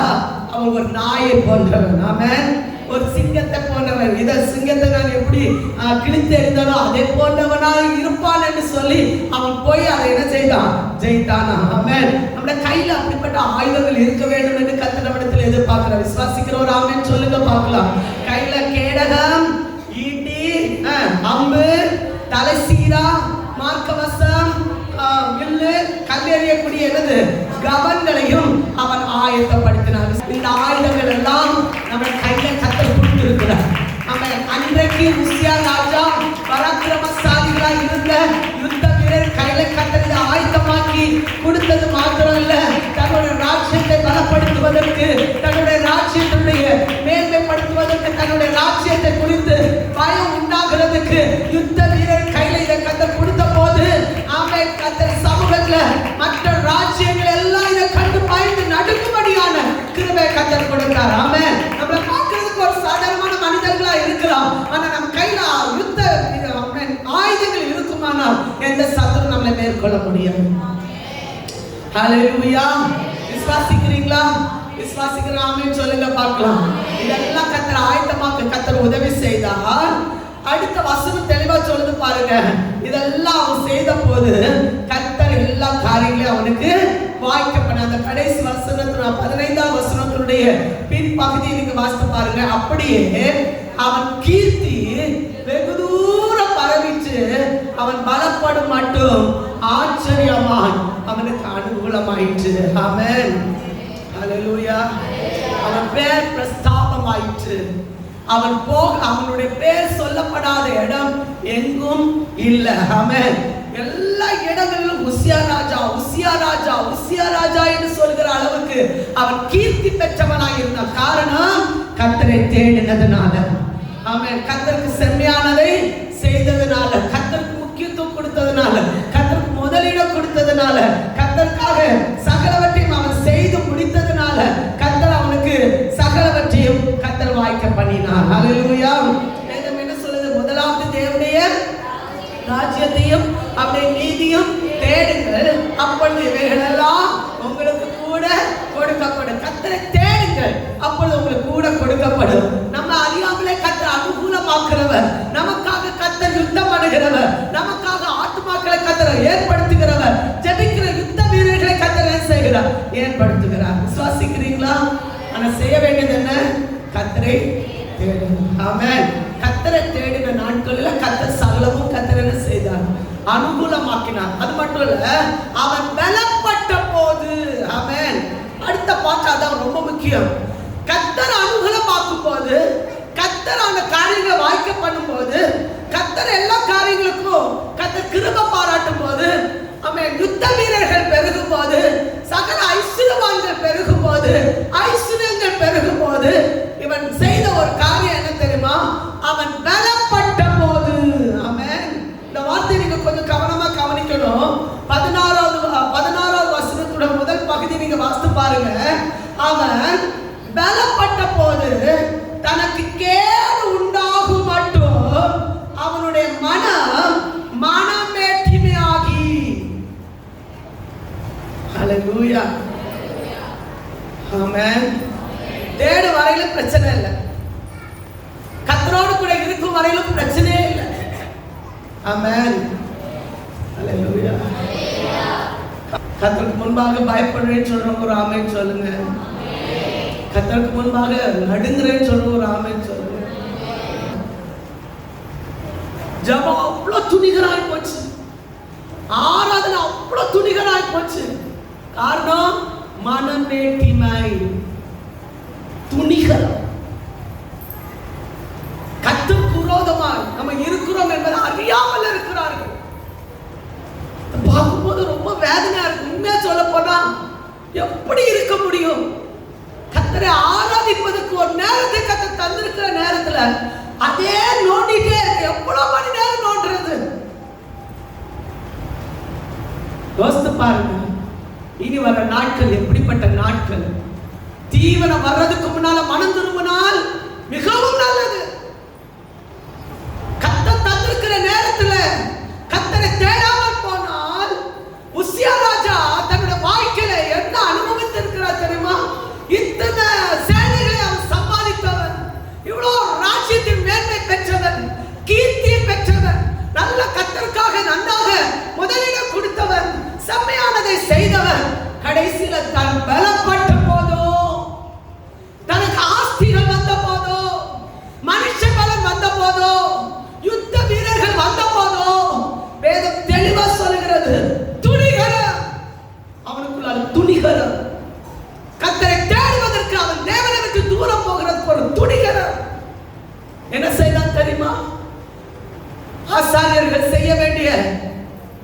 அவன் ஒரு நாயை போன்றவன். ஆமென். ஒரு சிங்கத்தை போன்றவன். இத சிங்கத்தை நான் எப்படி கிழித்து எறிந்தானோ அதே போன்றவனாக இருப்பான் என்று சொல்லி அவன் போய் அதை என்ன செய்தான்? ஜெயித்தானா? ஆமென். நம்முடைய கையில அப்படிப்பட்ட ஆயுதங்கள் இருக்க வேண்டும் என்று கர்த்தர் நம்மிடத்தில் எதிர்பார்க்கிற விசுவாசிக்கிற ஒரு ஆமென் சொல்லுங்க பார்க்கலாம். கையில கேடகம், ஈட்டி, அம்பு, தலைசீரா, மார்க்கவசம், வில்லு, கல்லெறியக்கூடிய என்னது கவன்களையும் அவன் ஆயத்தப்படுத்தினான். இந்த ஆயுதங்கள் எல்லாம் நம்ம கையில கர்த்தர் கொடுத்திருக்கிறார். அவன் அன்றைக்கு உசியா ராஜா பராக்கிரமசாலிகளாய் இருந்த யுத்த வீரர் கையில கர்த்தர் ஆயத்தமாக்கி கொடுத்தது மாத்திரம் இல்ல, தன்னுடைய ராஜ்யத்தை பலப்படுத்துவதற்கு, தன்னுடைய ராஜ்யத்தினுடைய மேன்மைப்படுத்துவதற்கு, தன்னுடைய ராஜ்யத்தை குறித்து பயம் உண்டாகிறதுக்கு யுத்த வீரர் கையில இதை கர்த்தர் கொடுத்த போது ஆமென், கர்த்தர் சமூகத்துல மற்ற ராஜ்யங்கள் எல்லாம் இதை கண்டு பயந்து நடுங்கும்படியான கிருபை கர்த்தர் கொடுத்தார். ஆமென். நம்மள பார்க்கிறதுக்கு ஒரு சாதாரணமான மனிதர்களா இருக்கலாம், ஆனா நம்ம கையில யுத்த ஆயுதங்கள் இருக்குமானால் எந்த சத்துரு நம்மளை மேற்கொள்ள முடியாது. ஹல்லேலூயா. விசுவாசிக்கிறீங்களா? விசுவாசிக்கிற ஆமென் சொல்லுங்க பார்க்கலாம். இதெல்லாம் கர்த்தர் ஆயத்தமாக்க கர்த்தர் உதவி செய்தார். அடுத்த வசனம் தெளிவா சொல்லுது பாருங்க. இதெல்லாம் அவன் செய்த போது கர்த்தர் எல்லா காரியங்களையும் அவனுக்கு வாய்க்கப்பட. அந்த கடைசி வசனத்துல 15ஆம் வசனத்தினுடைய பின்பகுதியை நீங்க வாசித்து பாருங்க. அப்படியே அவன் கீர்த்தி வெகு தூரம் பரவிச்சு அவன் அவன் பலப்படும் மட்டும் ஆச்சரியமாய் அவனுக்கு அனுகூலமாயிற்று. ஆமென், ஹல்லேலூயா. அவன் பேர் பிரஸ்தாபமாயிற்று. அவனுடைய பேர் சொல்லப்படாத இடம் எங்கும் இல்லை. ஆமென். எல்லா இடங்களிலும் உசியா ராஜா, உசியா ராஜா, உசியா ராஜா என்று சொல்கிற அளவுக்கு அவன் கீர்த்தி பெற்றவனாக இருந்தான். காரணம் கர்த்தரை தேடினதுனால. ஆமென். கர்த்தருக்கு செம்மையானதை செய்ததுனால, கர்த்தருக்கு முக்கியத்துவம் கொடுத்ததுனால, கர்த்தருக்கு முதலிடம் கொடுத்ததுனால, கர்த்தருக்காக சகலவற்றையும் அவன் செய்து முடித்ததுனால கர்த்தர் அவனுக்கு சகலவற்றையும் கர்த்தர் வாய்க்க பண்ணினார். ஹல்லேலூயா. வேதம் என்ன சொல்லுது? முதலாவது தேவனுடைய ராஜ்யத்தையும் அவருடைய நீதியும் தேடுங்கள், அப்பொழுது இவைகளெல்லாம் உங்களுக்கு கூட கொடுக்கப்படும். கர்த்தரை தேடுங்கள், அப்பொழுது உங்களுக்கு கூட கொடுக்கப்படும். நம்ம அறியாமலே கர்த்தர் அனுகூலமாக்குறவர், நமக்காக கர்த்தர் யுத்தம் பண்ணுகிறவர், நமக்காக ஆத்துமாக்களை கர்த்தர் ஏற்படுத்துகிறவர், ஜெபிக்கிற யுத்த வீரர்களை கர்த்தர் செய்கிறார், ஏற்படுத்துகிறார். விசுவாசிக்கிறீங்களா? ஆனா செய்ய வேண்டியது என்ன? கர்த்தரை தேடுங்கள். ஆமென். கர்த்தரை தேடின நாட்களில் கர்த்தர் சகலமும் கர்த்தர் என்ன செய்தார்? அனுகூலமாக்கினார். அது மட்டும் இல்ல, அவன் பலப்பட்ட போது. ஆமென். அடுத்த பாட்டு அதான் ரொம்ப முக்கியம். கர்த்தர் அனுகூலமாக்கும் போது, கர்த்தர் அந்த காரியங்களை வாய்க்க பண்ணும் போது, கர்த்தர் எல்லா காரியங்களுக்கும் கர்த்தர் கிருபை பாராட்டும் போது, ஆமென், யுத்த வீரர்கள் பெருகும் போது, சகல ஐஸ்வர்யவான்கள் பெருகும் போது, ஐஸ்வர்யங்கள் பெருகும் போது, இவன் செய்த ஒரு காரியம் என்ன தெரியுமா? அவன் பலப்பட்ட போது. ஆமென். இந்த வார்த்தை நீங்க கொஞ்சம் கவனமா கவனிக்கணும். 16வது வசனத்தோட முதல் பகுதி நீங்க வாசித்து பாருங்க. அவன் பலப்பட்ட போது தனக்கு கேடு உண்டாகும் மட்டும் அவனுடைய மனமேட்டிமையாகி. ஹல்லேலூயா. ஆமென். தேடு வரையிலும் பிரச்சனை இல்லை, கர்த்தரோடு கூட இருக்கும் வரையிலும் பிரச்சனையே இல்லை. ஆமென், ஹல்லேலூயா. கர்த்தருக்கு முன்பாக பயப்படுறேன்னு சொல்றவங்க ஒரு ஆமென் சொல்லுங்க. கர்த்தருக்கு முன்பாக நடுங்குறேன்னு சொல்றவங்க ஒரு ஆமென் சொல்லுங்க. ஜெபம் அவ்வளவு துணிகராய் போச்சு, ஆராதனை அவ்வளவு துணிகராய் போச்சு. காரணம் மனமேட்டிமை, துணிகரம். கர்த்தருக்கு விரோதமாய் நம்ம இருக்கிறோம் என்பதை அறியாமல் இருக்கிறார்கள். பார்க்கும்போது ரொம்ப வேதனையா இருக்கு. உண்மையா சொல்ல போனா எப்படி இருக்க முடியும்? கர்த்தரை ஆராதிப்பதற்கு ஒரு நேரத்தை கர்த்தர் தந்திருக்கிற நேரத்துல அதே நோண்டிட்டே இருக்கு. எவ்வளவு மணி நேரம் நோண்டுறது? யோசித்து பாருங்க. இனி வர நாட்கள் எப்படிப்பட்ட நாட்கள்? தீவனம் வர்றதுக்கு முன்னால மனம் திரும்பினால் மிகவும் நல்லது. கர்த்தர் தந்திருக்கிற நேரத்துல கர்த்தரை தேடாமல் போனால், உசியா ராஜா தன்னுடைய வாழ்க்கையில என்ன அனுபவித்திருக்கிறார் தெரியுமா? இத்தனை சேனைகளை அவன் சம்பாதித்தவன், இவ்வளவு ராஜ்யத்தின் மேன்மை பெற்றவன், கீர்த்தியை பெற்றவன், நல்ல கர்த்தருக்காக நன்றாக முதலிடம் கொடுத்தவன், செம்மையானதை செய்தவன். கடைசியில தான் பலப்பட்ட போதோ, தனக்கு ஆஸ்திகள் வந்த போதோ, மனுஷ பலம் வந்த போதோ, யுத்த வீரர்கள் வந்த போதோ, வேதம் தெளிவா சொல்லுகிறது, துணிகரம். அவனுக்குள்ள துணிகரம். கர்த்தரை தேடுவதற்கு அவன் தேவனை விட்டு தூரம் போகிறதுக்கு ஒரு துணிகரம். என்ன செய்தான் தெரியுமா? ஆசாரியர்கள் செய்ய வேண்டிய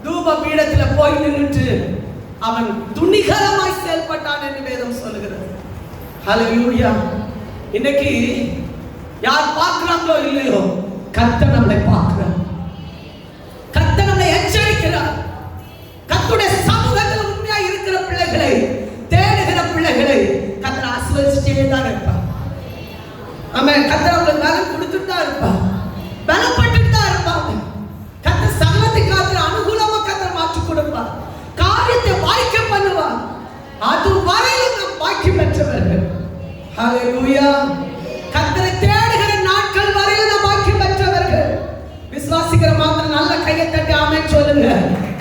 தூப பீடத்தில் போய் நின்று அவன் துணிகரமாய் செயல்பட்டான் என்று வேதம் சொல்லுகிறது. ஹல்லேலூயா. இன்னைக்கு யார் பார்க்கிறாங்களோ இல்லையோ, கர்த்தர் நம்மளை பார்க்கிறார், கர்த்தர் நம்மளை எச்சரிக்கிறார். கர்த்தருடைய சமூகத்தில் உண்மையா இருக்கிற பிள்ளைகளை, தேடுகிற பிள்ளைகளை கர்த்தர் ஆசீர்வதிச்சுட்டே தான் இருப்பார். ஆமென். கர்த்தர் அவங்களுக்கு பலம் கொடுத்துட்டு தான் இருப்பார், பலப்பட்டுட்டு தான் இருப்பாங்க. கர்த்தர் சகலத்தை காத்து அனுகூலமா கர்த்தர் மாற்றி கொடுப்பார், காரியத்தை வாய்க்க பண்ணுவார். அது வரையிலும் நாம் வாய்க்க பெற்றவர்கள். ஹல்லேலூயா. கர்த்தரை தேடுகிற நாட்கள் வரையிலும் நாம் வாய்க்க பெற்றவர்கள். விசுவாசிக்கிற மாத்திரம் நல்ல கையை தட்டி ஆமென் சொல்லுங்க.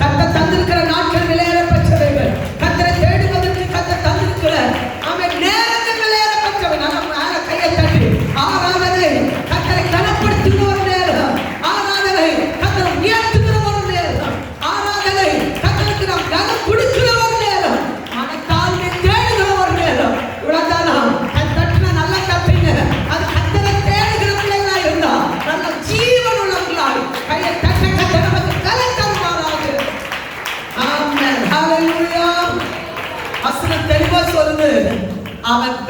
கர்த்தர் தந்திருக்கிற நாட்கள் விலையேற பெற்றவர்கள். கர்த்தரை தேடுவதற்கு கர்த்தர் தந்திருக்கிற ஆமென் நேரங்கள் விலையேற பெற்றவர்கள். நம்ம கையை தட்டி ஆராதனை, கர்த்தரை கனப்படுத்துகிற ஒரு நேரம், ஆராதனை கர்த்தரை உயர்த்துகிற ஒரு நேரம்.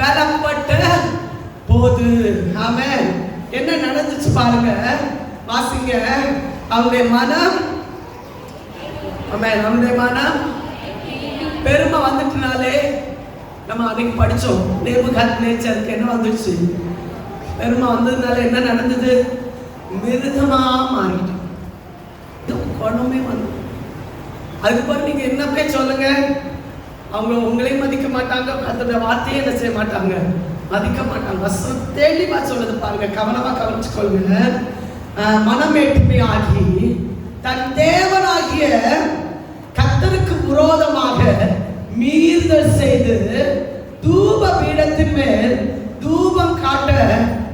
பலப்பட்ட போது. ஆமென். என்ன நடந்துச்சு பாருங்க, வாசிங்க. அவனுடைய மனம், ஆமென், அவனுடைய மனம் பெருமை வந்துட்டனாலே, நம்ம அன்னைக்கு படிச்சோம், நேபுகாத்நேச்சருக்கு என்ன வந்துச்சு? பெருமை வந்ததுனால என்ன நடந்தது? மிருகமா மாறிட்டு குணமே வந்து. அதுக்கப்புறம் நீங்க என்ன போய் சொல்லுங்க, அவங்க உங்களையும் மதிக்க மாட்டாங்க, அதோட வார்த்தையை என்ன செய்ய மாட்டாங்க, மதிக்க மாட்டாங்க. வசனம் தெளிவா சொல்லுது பாருங்க, கவனமா கவனிச்சுக்கொள்ளுங்க. மனமேட்டுமை ஆகி தன் தேவனாகிய கர்த்தருக்கு விரோதமாக மீறுதல் செய்து தூப பீடத்தின் மேல் தூபம் காட்ட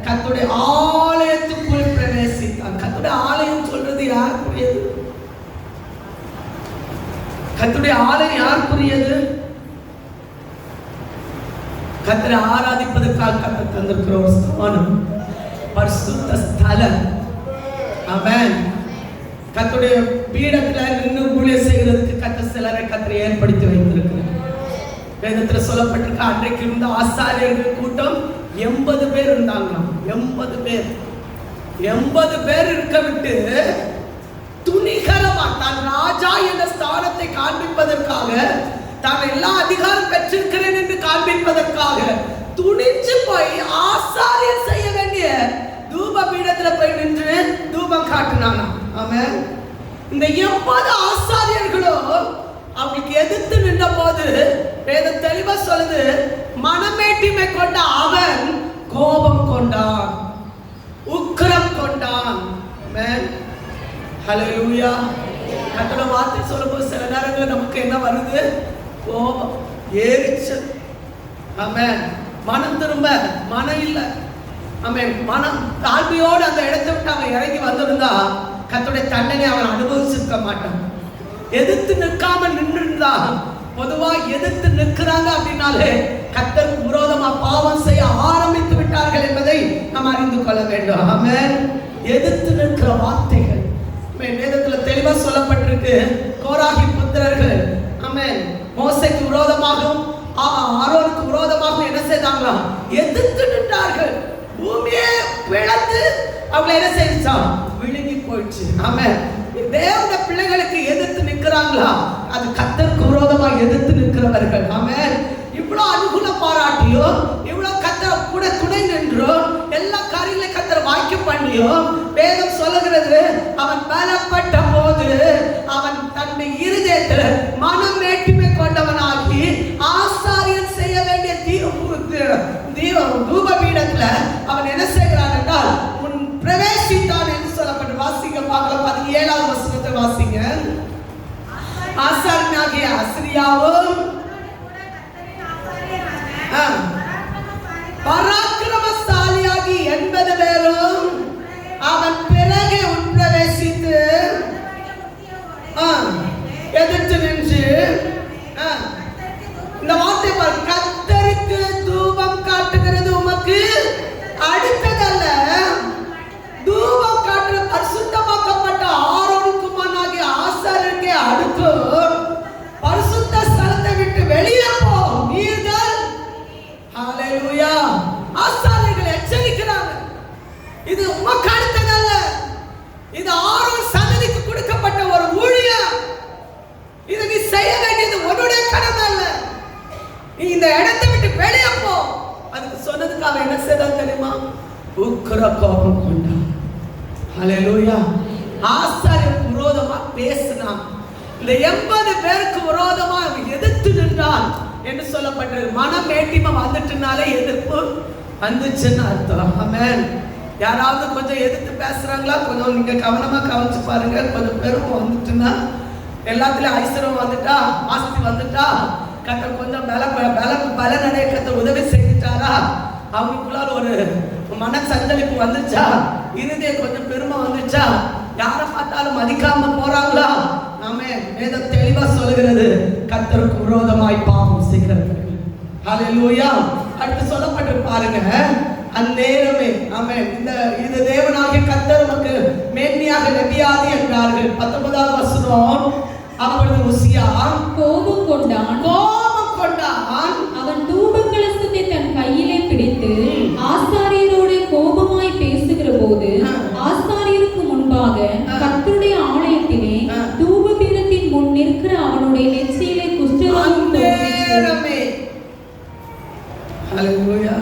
கர்த்தருடைய ஆலயத்துக்குள் பிரவேசித்தான். கர்த்தருடைய ஆலயம் சொல்றது யாருக்குரியது? கர்த்தருடைய ஆலயம் யாருக்குரியது? கர்த்தரை ஆராதிப்பதற்காக கர்த்தர் தந்திருக்கிற ஒரு ஸ்தானம், பரிசுத்த ஸ்தலம். ஆமென். கர்த்தருடைய பீடத்துல நின்று ஊழியம் செய்கிறதுக்கு கர்த்தர் சிலரை கர்த்தர் ஏற்படுத்தி வைத்திருக்கிறார். வேதத்துல சொல்லப்பட்டிருக்க, அன்றைக்கு இருந்த ஆசாரியர்கள் கூட்டம் 80 பேர் இருந்தாங்க. 80 பேர் இருக்க விட்டு துணிகரமா தான் ராஜா என்ற ஸ்தானத்தை காண்பிப்பதற்காக, தான் எல்லா அதிகாரம் பெற்றிருக்கிறேன் என்று காண்பிப்பதற்காக துணிச்சு போய் ஆசாரியர் செய்ய வேண்டிய தூப பீடத்துல போய் நின்று தூபம் காட்டினாங்க. ஆமென். இந்த 80 ஆசாரியர்களோ அவங்களுக்கு எதிர்த்து நின்ற போது வேதம் தெளிவா சொல்லுது, மனமேட்டிமை கொண்ட அவன் கோபம் கொண்டான், உக்கிரம் கொண்டான். ஆமென். ஹல்லேலூயா. கர்த்தருடைய வார்த்தை சொல்லும்போது சில நேரங்கள் நமக்கு என்ன வருது? கோபம், எரிச்சல். ஆமென். மனம் திரும்ப மனம் இல்லை. ஆமென். மனம் தாழ்மையோடு அந்த இடத்தை விட்டு அவன் இறங்கி வந்திருந்தா கர்த்தருடைய தண்டனை அவன் அனுபவிச்சிருக்க மாட்டான். எதிர்த்து நிற்காம நின்று இருந்தா, பொதுவா எதிர்த்து நிற்கிறாங்க அப்படின்னாலே கர்த்தருக்கு விரோதமா பாவம் செய்ய ஆரம்பித்து விட்டார்கள் என்பதை நாம் அறிந்து கொள்ள வேண்டும். ஆமென். எதிர்த்து நிற்கிற வார்த்தைகள் வேதத்துல தெளிவா சொல்லப்பட்டிருக்கு. கோராகி புத்திரர்கள், ஆமென், மோசேக்கு விரோதமாகவும் ஆரோனுக்கு விரோதமாகவும் என்ன செய்தாங்களா? எதிர்த்து நின்றார்கள். பூமியே பிளந்து அவங்களை என்ன செய்தா? விழுங்கி போயிடுச்சு. ஆமென். தேவனுடைய பிள்ளைகளுக்கு எதிர்த்து நிற்கிறாங்களா? அது கர்த்தருக்கு விரோதமா எதிர்த்து நிற்கிறவர்கள். ஆமென். இவ்வளவு அனுகூலம் பாராட்டியோ, இவ்வளவு கர்த்தரை கூட துணை நின்றோ, எல்லா காரியங்களை கர்த்தரை வாய்க்க பண்ணியோ, வேதம் சொல்லுகிறது, அவன் பலப்பட்ட போது அவன் தன்னுடைய இருதயத்தில் மனம் வேற்றுமை கொண்டவனாகி ஆசாரியன் செய்ய வேண்டிய தூப பீடத்துல அவன் என்ன செய்கிறான் என்றால் முன் பிரவேசித்தான் என்று சொல்லப்பட்டு. வாசிங்க பார்க்கலாம், 17வது வசனத்தை வாசிங்க. ஆசாரியனாகிய அஸ்ரியாவும் பராக்கிரமசாலியாகி 80 பேரும் அவன் பிறகு உட்பிரவேசித்து எதிர்த்து நின்று இந்த வார்த்தை, கர்த்தருக்கு தூபம் காட்டுகிறது உமக்கு அடுத்ததல்ல, தூபம் காட்டுற பரிசுத்தமாக்கப்பட்ட ஆரோனுக்கு மகனாகிய ஆசாரியனுக்கே அடுத்து பரிசுத்த ஸ்தலத்தை விட்டு வெளியே போ நீர்கள். ஹல்லேலூயா. ஆசாரியர்கள் எச்சரிக்கிறாங்க, இது உமக்கு அடுத்ததல்ல, இது ஆரோன் சந்ததிக்கு கொடுக்கப்பட்ட ஒரு ஊழியம், இது நீ செய்ய வேண்டியது உன்னுடைய கடமை அல்ல, நீ இந்த இடத்தை விட்டு வெளியே போ. அதுக்கு சொன்னதுக்கு அவன் என்ன செய்தான் தெரியுமா? உக்கிர கோபம் கொண்டான். ஹல்லேலூயா. ஆசாரியருக்கு விரோதமா பேசினான். இந்த 80 பேருக்கு விரோதமா எதிர்த்து நின்றான் என்று சொல்லப்பட்டது. மனம் மேட்டிமா வந்துட்டுனாலே எதிர்ப்பு வந்துச்சுன்னு அர்த்தம். ஆமென். யாராவது கொஞ்சம் எதிர்த்து பேசுறாங்களா? கொஞ்சம் நீங்க கவனமா கவனிச்சு பாருங்க. கொஞ்சம் பெருமை வந்துட்டுன்னா, எல்லாத்துலயும் ஐஸ்வரம் வந்துட்டா, ஆஸ்தி வந்துட்டா, கர்த்தர் கொஞ்சம் பலனடைய கர்த்தர் உதவி செய்துட்டாரா, அவங்களுக்குள்ளால ஒரு மன சஞ்சலிப்பு வந்துச்சா, இறுதிய கொஞ்சம் பெருமை வந்துச்சா, யாரை பார்த்தாலும் மதிக்காம போறாங்களா? ஆமென். வேதம் தெளிவா சொல்லுகிறது, கர்த்தருக்கு விரோதமாய் பாவம் செய்கிறவர்கள். ஹல்லேலூயா. அடுத்து சொல்லப்பட்டு பாருங்க, அந்நேரமே, ஆமென், இது தேவனாகிய கர்த்தர் நமக்கு மேன்மையாக நபியாது என்றார்கள். 19வது வசனம். அப்பொழுது உசியா கோபம் கொண்டான். அவன் தூப கலசத்தை தீப்பந்தத்தை தன் கையிலே பிடித்து ஆசாரியரோடு கோபமாய் பேசுகிற போது ஆசாரியருக்கு முன்பாக கர்த்தருடைய ஆலயத்திலே தூபபீடத்தின் முன் நிற்கிற அவனுடைய நெற்றியிலே குஷ்டரோகம் தோன்றிற்று. ஹல்லேலூயா.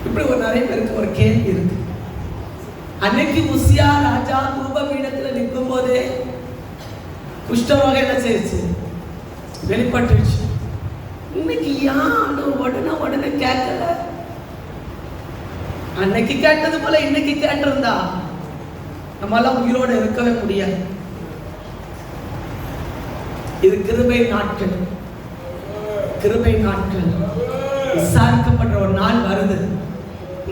இப்படி ஒரு நிறைய பேருக்கு ஒரு கேள்வி இருக்கு. அன்னைக்கு உசியா ராஜா தூபபீடத்துல நிற்கும் போதே குஷ்டரோகம் என்ன செய்யுச்சு? வெளிப்பட்டுச்சு. இன்னைக்கு யான் உடனே கேட்கல. அன்னைக்கு கேட்டது போல இன்னைக்கு கேட்டிருந்தா நம்மளால உயிரோட இருக்கவே முடியாது. இது கிருபை நாட்கள். கிருபை நாட்கள். விசாரிக்கப்படுற ஒரு நாள் வருது.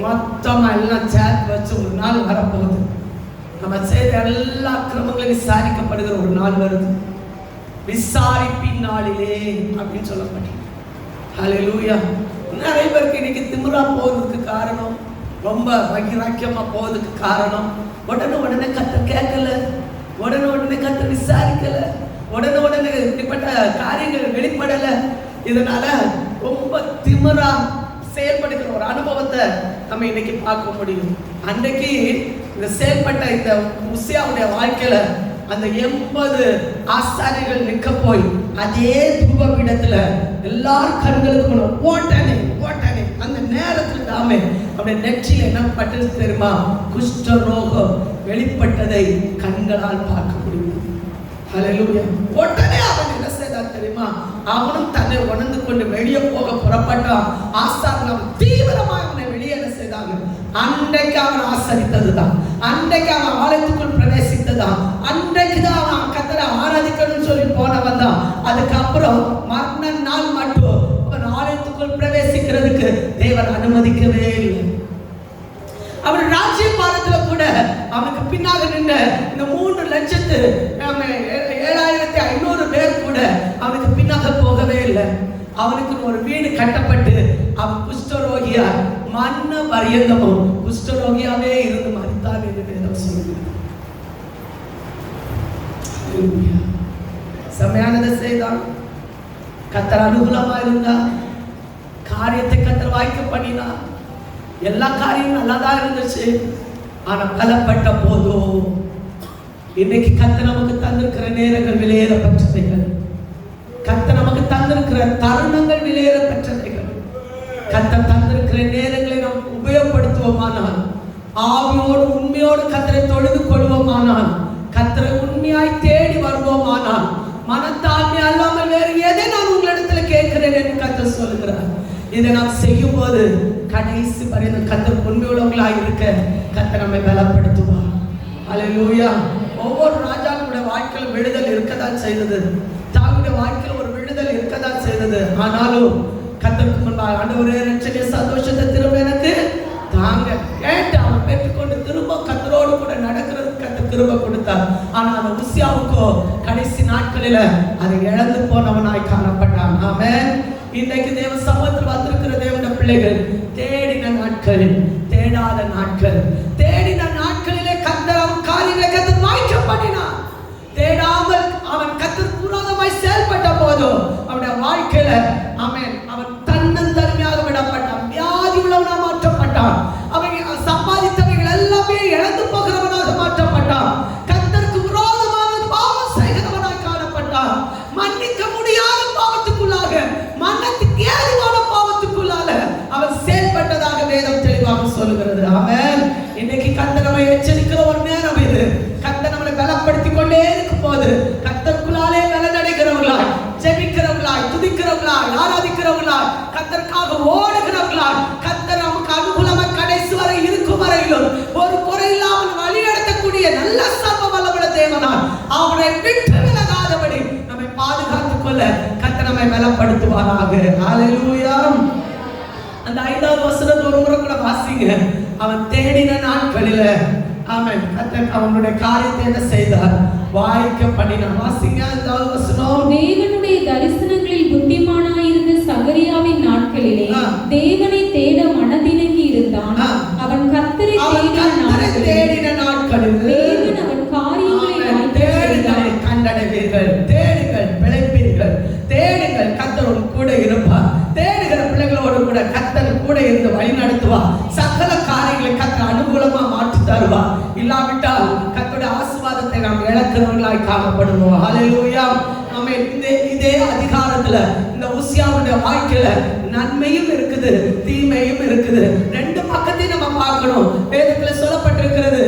மொத்தமா எல்லாம் சேர்த்து வச்சு ஒரு நாள் வரப்போகுது. நம்ம செய்த எல்லா அக்கிரமங்களும் விசாரிக்கப்படுகிற ஒரு நாள் வருது. விசாரிப்பின் நாளிலே அப்படின்னு சொல்லப்பட்டது. ஹல்லேலூயா. நிறைய பேருக்கு இன்னைக்கு திமிரா போறதுக்கு காரணம், ரொம்ப வைராக்கியமா போறதுக்கு காரணம், உடனே கர்த்தர் கேட்கல, உடனே கர்த்தர் விசாரிக்கல, உடனே இப்படிப்பட்ட காரியங்கள் வெளிப்படல. இதனால ரொம்ப திமிரா செயல்படுகிற ஒரு அனுபவத்தை நம்ம இன்னைக்கு பார்க்க முடியும். அன்னைக்கு இந்த செயல்பட்ட இந்த உசியாவுடைய வாழ்க்கையில அந்த 80 ஆசாரியர்கள் நிற்க போய் அதே தூபபீடத்துல எல்லார் கண்களுக்கும் ஓட்டனே அந்த நேரத்துல தாமே அப்படியே நெற்றியில என்ன பட்டது தெரியுமா? குஷ்டரோகம் வெளிப்பட்டதை கண்களால் பார்க்க முடியும். ஹல்லேலூயா. உடனே அவன் என்ன செய்தான் தெரியுமா? அவனும் தன்னை உணர்ந்து கொண்டு வெளியே போக புறப்பட்டான். ஆசாரியர்கள் தீவிரமாக அவனை வெளியே என்ன செய்தாங்க? அன்றைக்கு அவன் ஆசரித்ததுதான், அன்றைக்கு அவன் ஆலயத்துக்குள் பிரவேசித்ததான், அன்றைக்கு தான் அவன் கர்த்தரை ஆராதிக்கணும்னு சொல்லி போனவன் தான். அதுக்கப்புறம் மரண நாள் மட்டும் அவன் ஆலயத்துக்குள் பிரவேசிக்கிறதுக்கு தேவன் அனுமதிக்கவே இல்லை. அவன் ராஜ்ய பாரத்துல கூட அவனுக்கு பின்னாக நின்ற இந்த 3,07,500 பேர் கூட அவனுக்கு பின்னாக போகவே இல்லை. அவனுக்கு ஒரு வீடு கட்டப்பட்டு அவன் குஷ்டரோகியா மரண பரியந்தமும் குஷ்டரோகியாவே இருந்து மரித்தான் என்று வேதம் சொல்லுகிறது. செம்மையானதை செய்தான். கர்த்தர் அனுகூலமா இருந்தா, காரியத்தை கர்த்தர் வாய்க்க பண்ணினா, எல்லா காரியமும் நல்லாதான் இருந்துச்சு. ஆனா பலப்பட்ட போதோ இன்னைக்கு கர்த்தர் நமக்கு தந்திருக்கிற நேரங்கள் விலையேறப்பட்டவைகள், கர்த்தர் நமக்கு தந்திருக்கிற தருணங்கள் விலையேறப்பட்டவைகள். கர்த்தர் தந்திருக்கிற நேரங்களை நாம் உபயோகப்படுத்துவோமானால், ஆவியோடு உண்மையோடு கர்த்தரை தொழுது கொள்வோமானால், கர்த்தரை உண்மையாய் தேடி வருவோமானால், மனத்தாழ்மை அல்லாமல் வேறு எதை நான் உங்களிடத்துல கேட்கிறேன் என்று கர்த்தர் சொல்லுகிறார். இதை நாம் செய்யும் போது கடைசி பரிந்து கர்த்தர் உண்மையுள்ளவர்களாக இருக்க கர்த்தர் நம்மை பலப்படுத்துவார். ஹல்லேலூயா. ஒவ்வொரு ராஜாக்களுடைய வாழ்க்கையில் விடுதல் இருக்கதான் செய்தது. தாவீதுடைய வாழ்க்கையில் ஒரு விடுதல் இருக்கதான் செய்தது. ஆனாலும் கர்த்தருக்கு முன்பாக ஆண்டவரே இரட்சணிய சந்தோஷத்தை திரும்ப எனக்கு தாங்க கேட்டு அவன் பெற்றுக்கொண்டு திரும்ப கர்த்தரோடு கூட நடக்கிறதுக்கு கர்த்தர் கிருபை கொடுத்தார். ஆனா அந்த உசியாவுக்கோ கடைசி நாட்களில அதை இழந்து போனவனாய் காணப்பட்டான். ஆமென். இன்றைக்கு தேவ சமூகத்தில் வந்திருக்கிற தேவனுடைய பிள்ளைகள், தேடின நாட்கள், தேடாத நாட்கள், தேடின நாட்களிலே கர்த்தர் அவன் காரியங்களை கர்த்தர் வாய்க்க பண்ணினான். தேடாமல் அவன் கர்த்தர் விரோதமாய் செயல்பட்ட போதும் அவனுடைய வாழ்க்கையில ஆமென் அவன் தன்னந்தனிமையாக விடப்பட்டான். வியாதி உள்ளவனாக மாற்றப்பட்டான். அவன் சம்பாதித்தவைகள் எல்லாமே இழந்து போகிறவனாக மாற்றப்பட்டான். கர்த்தருக்கு விரோதமாக பாவம் செய்கிறவனாய் காணப்பட்டான். மன்னிக்க முடியாத பாவத்துக்குள்ளாக, மன்னத்துக்கு ஏதுவான பாவத்துக்குள்ளாக அவன் செயல்பட்டதாக வேதம் தெளிவாக சொல்லுகிறது. ஆமென். இன்னைக்கு கர்த்தர் நம்மை எச்சரிக்கிற ஒரு நேரம் இது. கர்த்தர் நம்மளை பலப்படுத்திக் கொண்டே இருக்கும் போது கர்த்தருக்குள்ளாலே பலனடைகிறவர்களாய், ஜெபிக்கிறவர்களாய், துதிக்கிறவர்களாய், ஆராதிக்கிறவர்களாய், கர்த்தருக்காக ஓடுகிறவர்களாய், கர்த்தர் நமக்கு அனுகூலமாக கடைசி வரை இருக்கும் வரையிலும் ஒரு குறையில்லாமல் வழி நடத்தக்கூடிய நல்ல சர்வ வல்லமையுள்ள தேவனாய் அவனை விட்டு விலகாதபடி நம்மை பாதுகாத்துக் கொள்ள கர்த்தர் நம்மை பலப்படுத்துவாராக. ஹல்லேலூயா. அந்த 5வது வசனத்தை ஒரு முறை கூட வாசிங்க. அவன் தேடின நாட்களில ஆமென் கர்த்தர் அவனுடைய காரியத்தை என்ன செய்தார்? வாய்க்க பண்ணினார். வாசிங்க 5வது வசனம். தேவனுடைய தரிசனங்களில் புத்திமானாயிருந்த சகரியாவின் நாட்களிலே தேவனை தேட மனதிறங்கி இருந்தான். அவன் கர்த்தரை தேடின நாட்களில் தேவன் அவன் காரியங்களை கண்டடைவீர்கள். தேடுங்கள், பிழைப்பீர்கள். தேடுங்கள், கர்த்தர் கூட இருப்பார். கூட கர்த்தர் கூட இருந்து வழி நடத்துவா. சகல காரியங்களை கர்த்தர் அனுகூலமா மாற்றி தருவா. இல்லாவிட்டால் கர்த்தருடைய ஆசீர்வாதத்தை நாம் இழக்கிறவர்களாய் காணப்படுவோம். ஹல்லேலூயா. ஆமென். இதே அதிகாரத்துல இந்த உசியாவுடைய வாழ்க்கையில நன்மையும் இருக்குது, தீமையும் இருக்குது. ரெண்டு பக்கத்தையும் நம்ம பார்க்கணும். வேதத்துல சொல்லப்பட்டிருக்கிறது,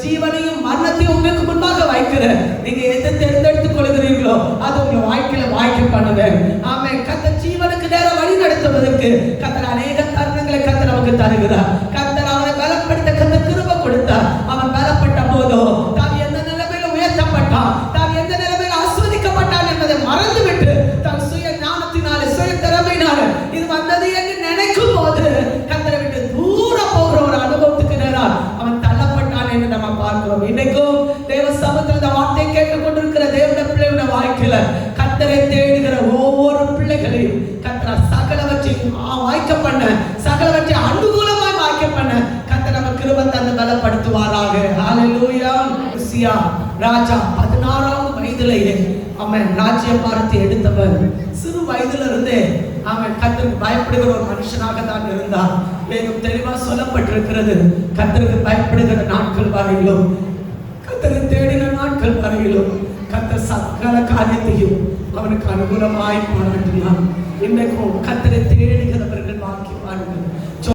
ஜீவனையும் மரணத்தையும் உங்களுக்கு முன்பாக வைக்கிறேன், நீங்க எதை தேர்ந்தெடுத்துக் கொள்கிறீர்களோ அது உங்க வாழ்க்கையில வாய்க்க பண்ணுவேன். ஆமென். கர்த்தர் ஜீவனுக்கு நேரம் வழி நடத்துவதற்கு கர்த்தர் அநேக தருணங்களை கர்த்தர் நமக்கு தருகிறார். கர்த்தர் அவனை பலப்படுத்த கர்த்தர் கிருபை கொடுத்தார். அவன் பலப்பட்ட போதோ தான் எந்த நிலைமையில உயர்த்தப்பட்டான், தான் எந்த நிலைமையில ஆஸ்வதிக்கப்பட்டான் என்பதை மறந்துவிட்டு தன் சுய ஞானத்தினால சுய திறமையினால இது வந்தது என்று நினைக்கும் போது கர்த்தரை விட்டு தூர போகிற ஒரு அனுபவத்துக்கு நேரம் அவன் தள்ளப்பட்டான் என்று நம்ம பார்க்கிறோம். இன்னைக்கும் தேவ சமூகத்தில் இந்த வார்த்தை கேட்டுக்கொண்டிருக்கிற தேவனுடைய பிள்ளையோட வாழ்க்கையில கர்த்தரை தேடுகிற ஒவ்வொரு பிள்ளைகளையும் கர்த்தர் சகலவற்றையும் வாய்க்க பண்ண, சகலவற்றை அனுகூலமாய் வாய்க்க பண்ண கர்த்தர் நம்ம கிருபை தந்து பலப்படுத்துவாராக. ஹல்லேலூயா. உசியா ராஜா 16ஆம் வயதிலேயே அவன் ராஜ்யபாரத்தை எடுத்தவன். சிறு வயதுல இருந்தே அவன் கர்த்தருக்கு பயப்படுகிற ஒரு மனுஷனாக தான் இருந்தான். வேதம் தெளிவா சொல்லப்பட்டிருக்கிறது, கர்த்தருக்கு பயப்படுகிற நாட்கள் வரையிலும், கர்த்தரை தேடின நாட்கள் வரையிலும் கர்த்தர் சகல காரியத்தையும் அவனுக்கு அனுகூலமாய் மாற்றினான். இன்றைக்கும் கர்த்தரை தேடுகிறவர்கள் வாக்கியம்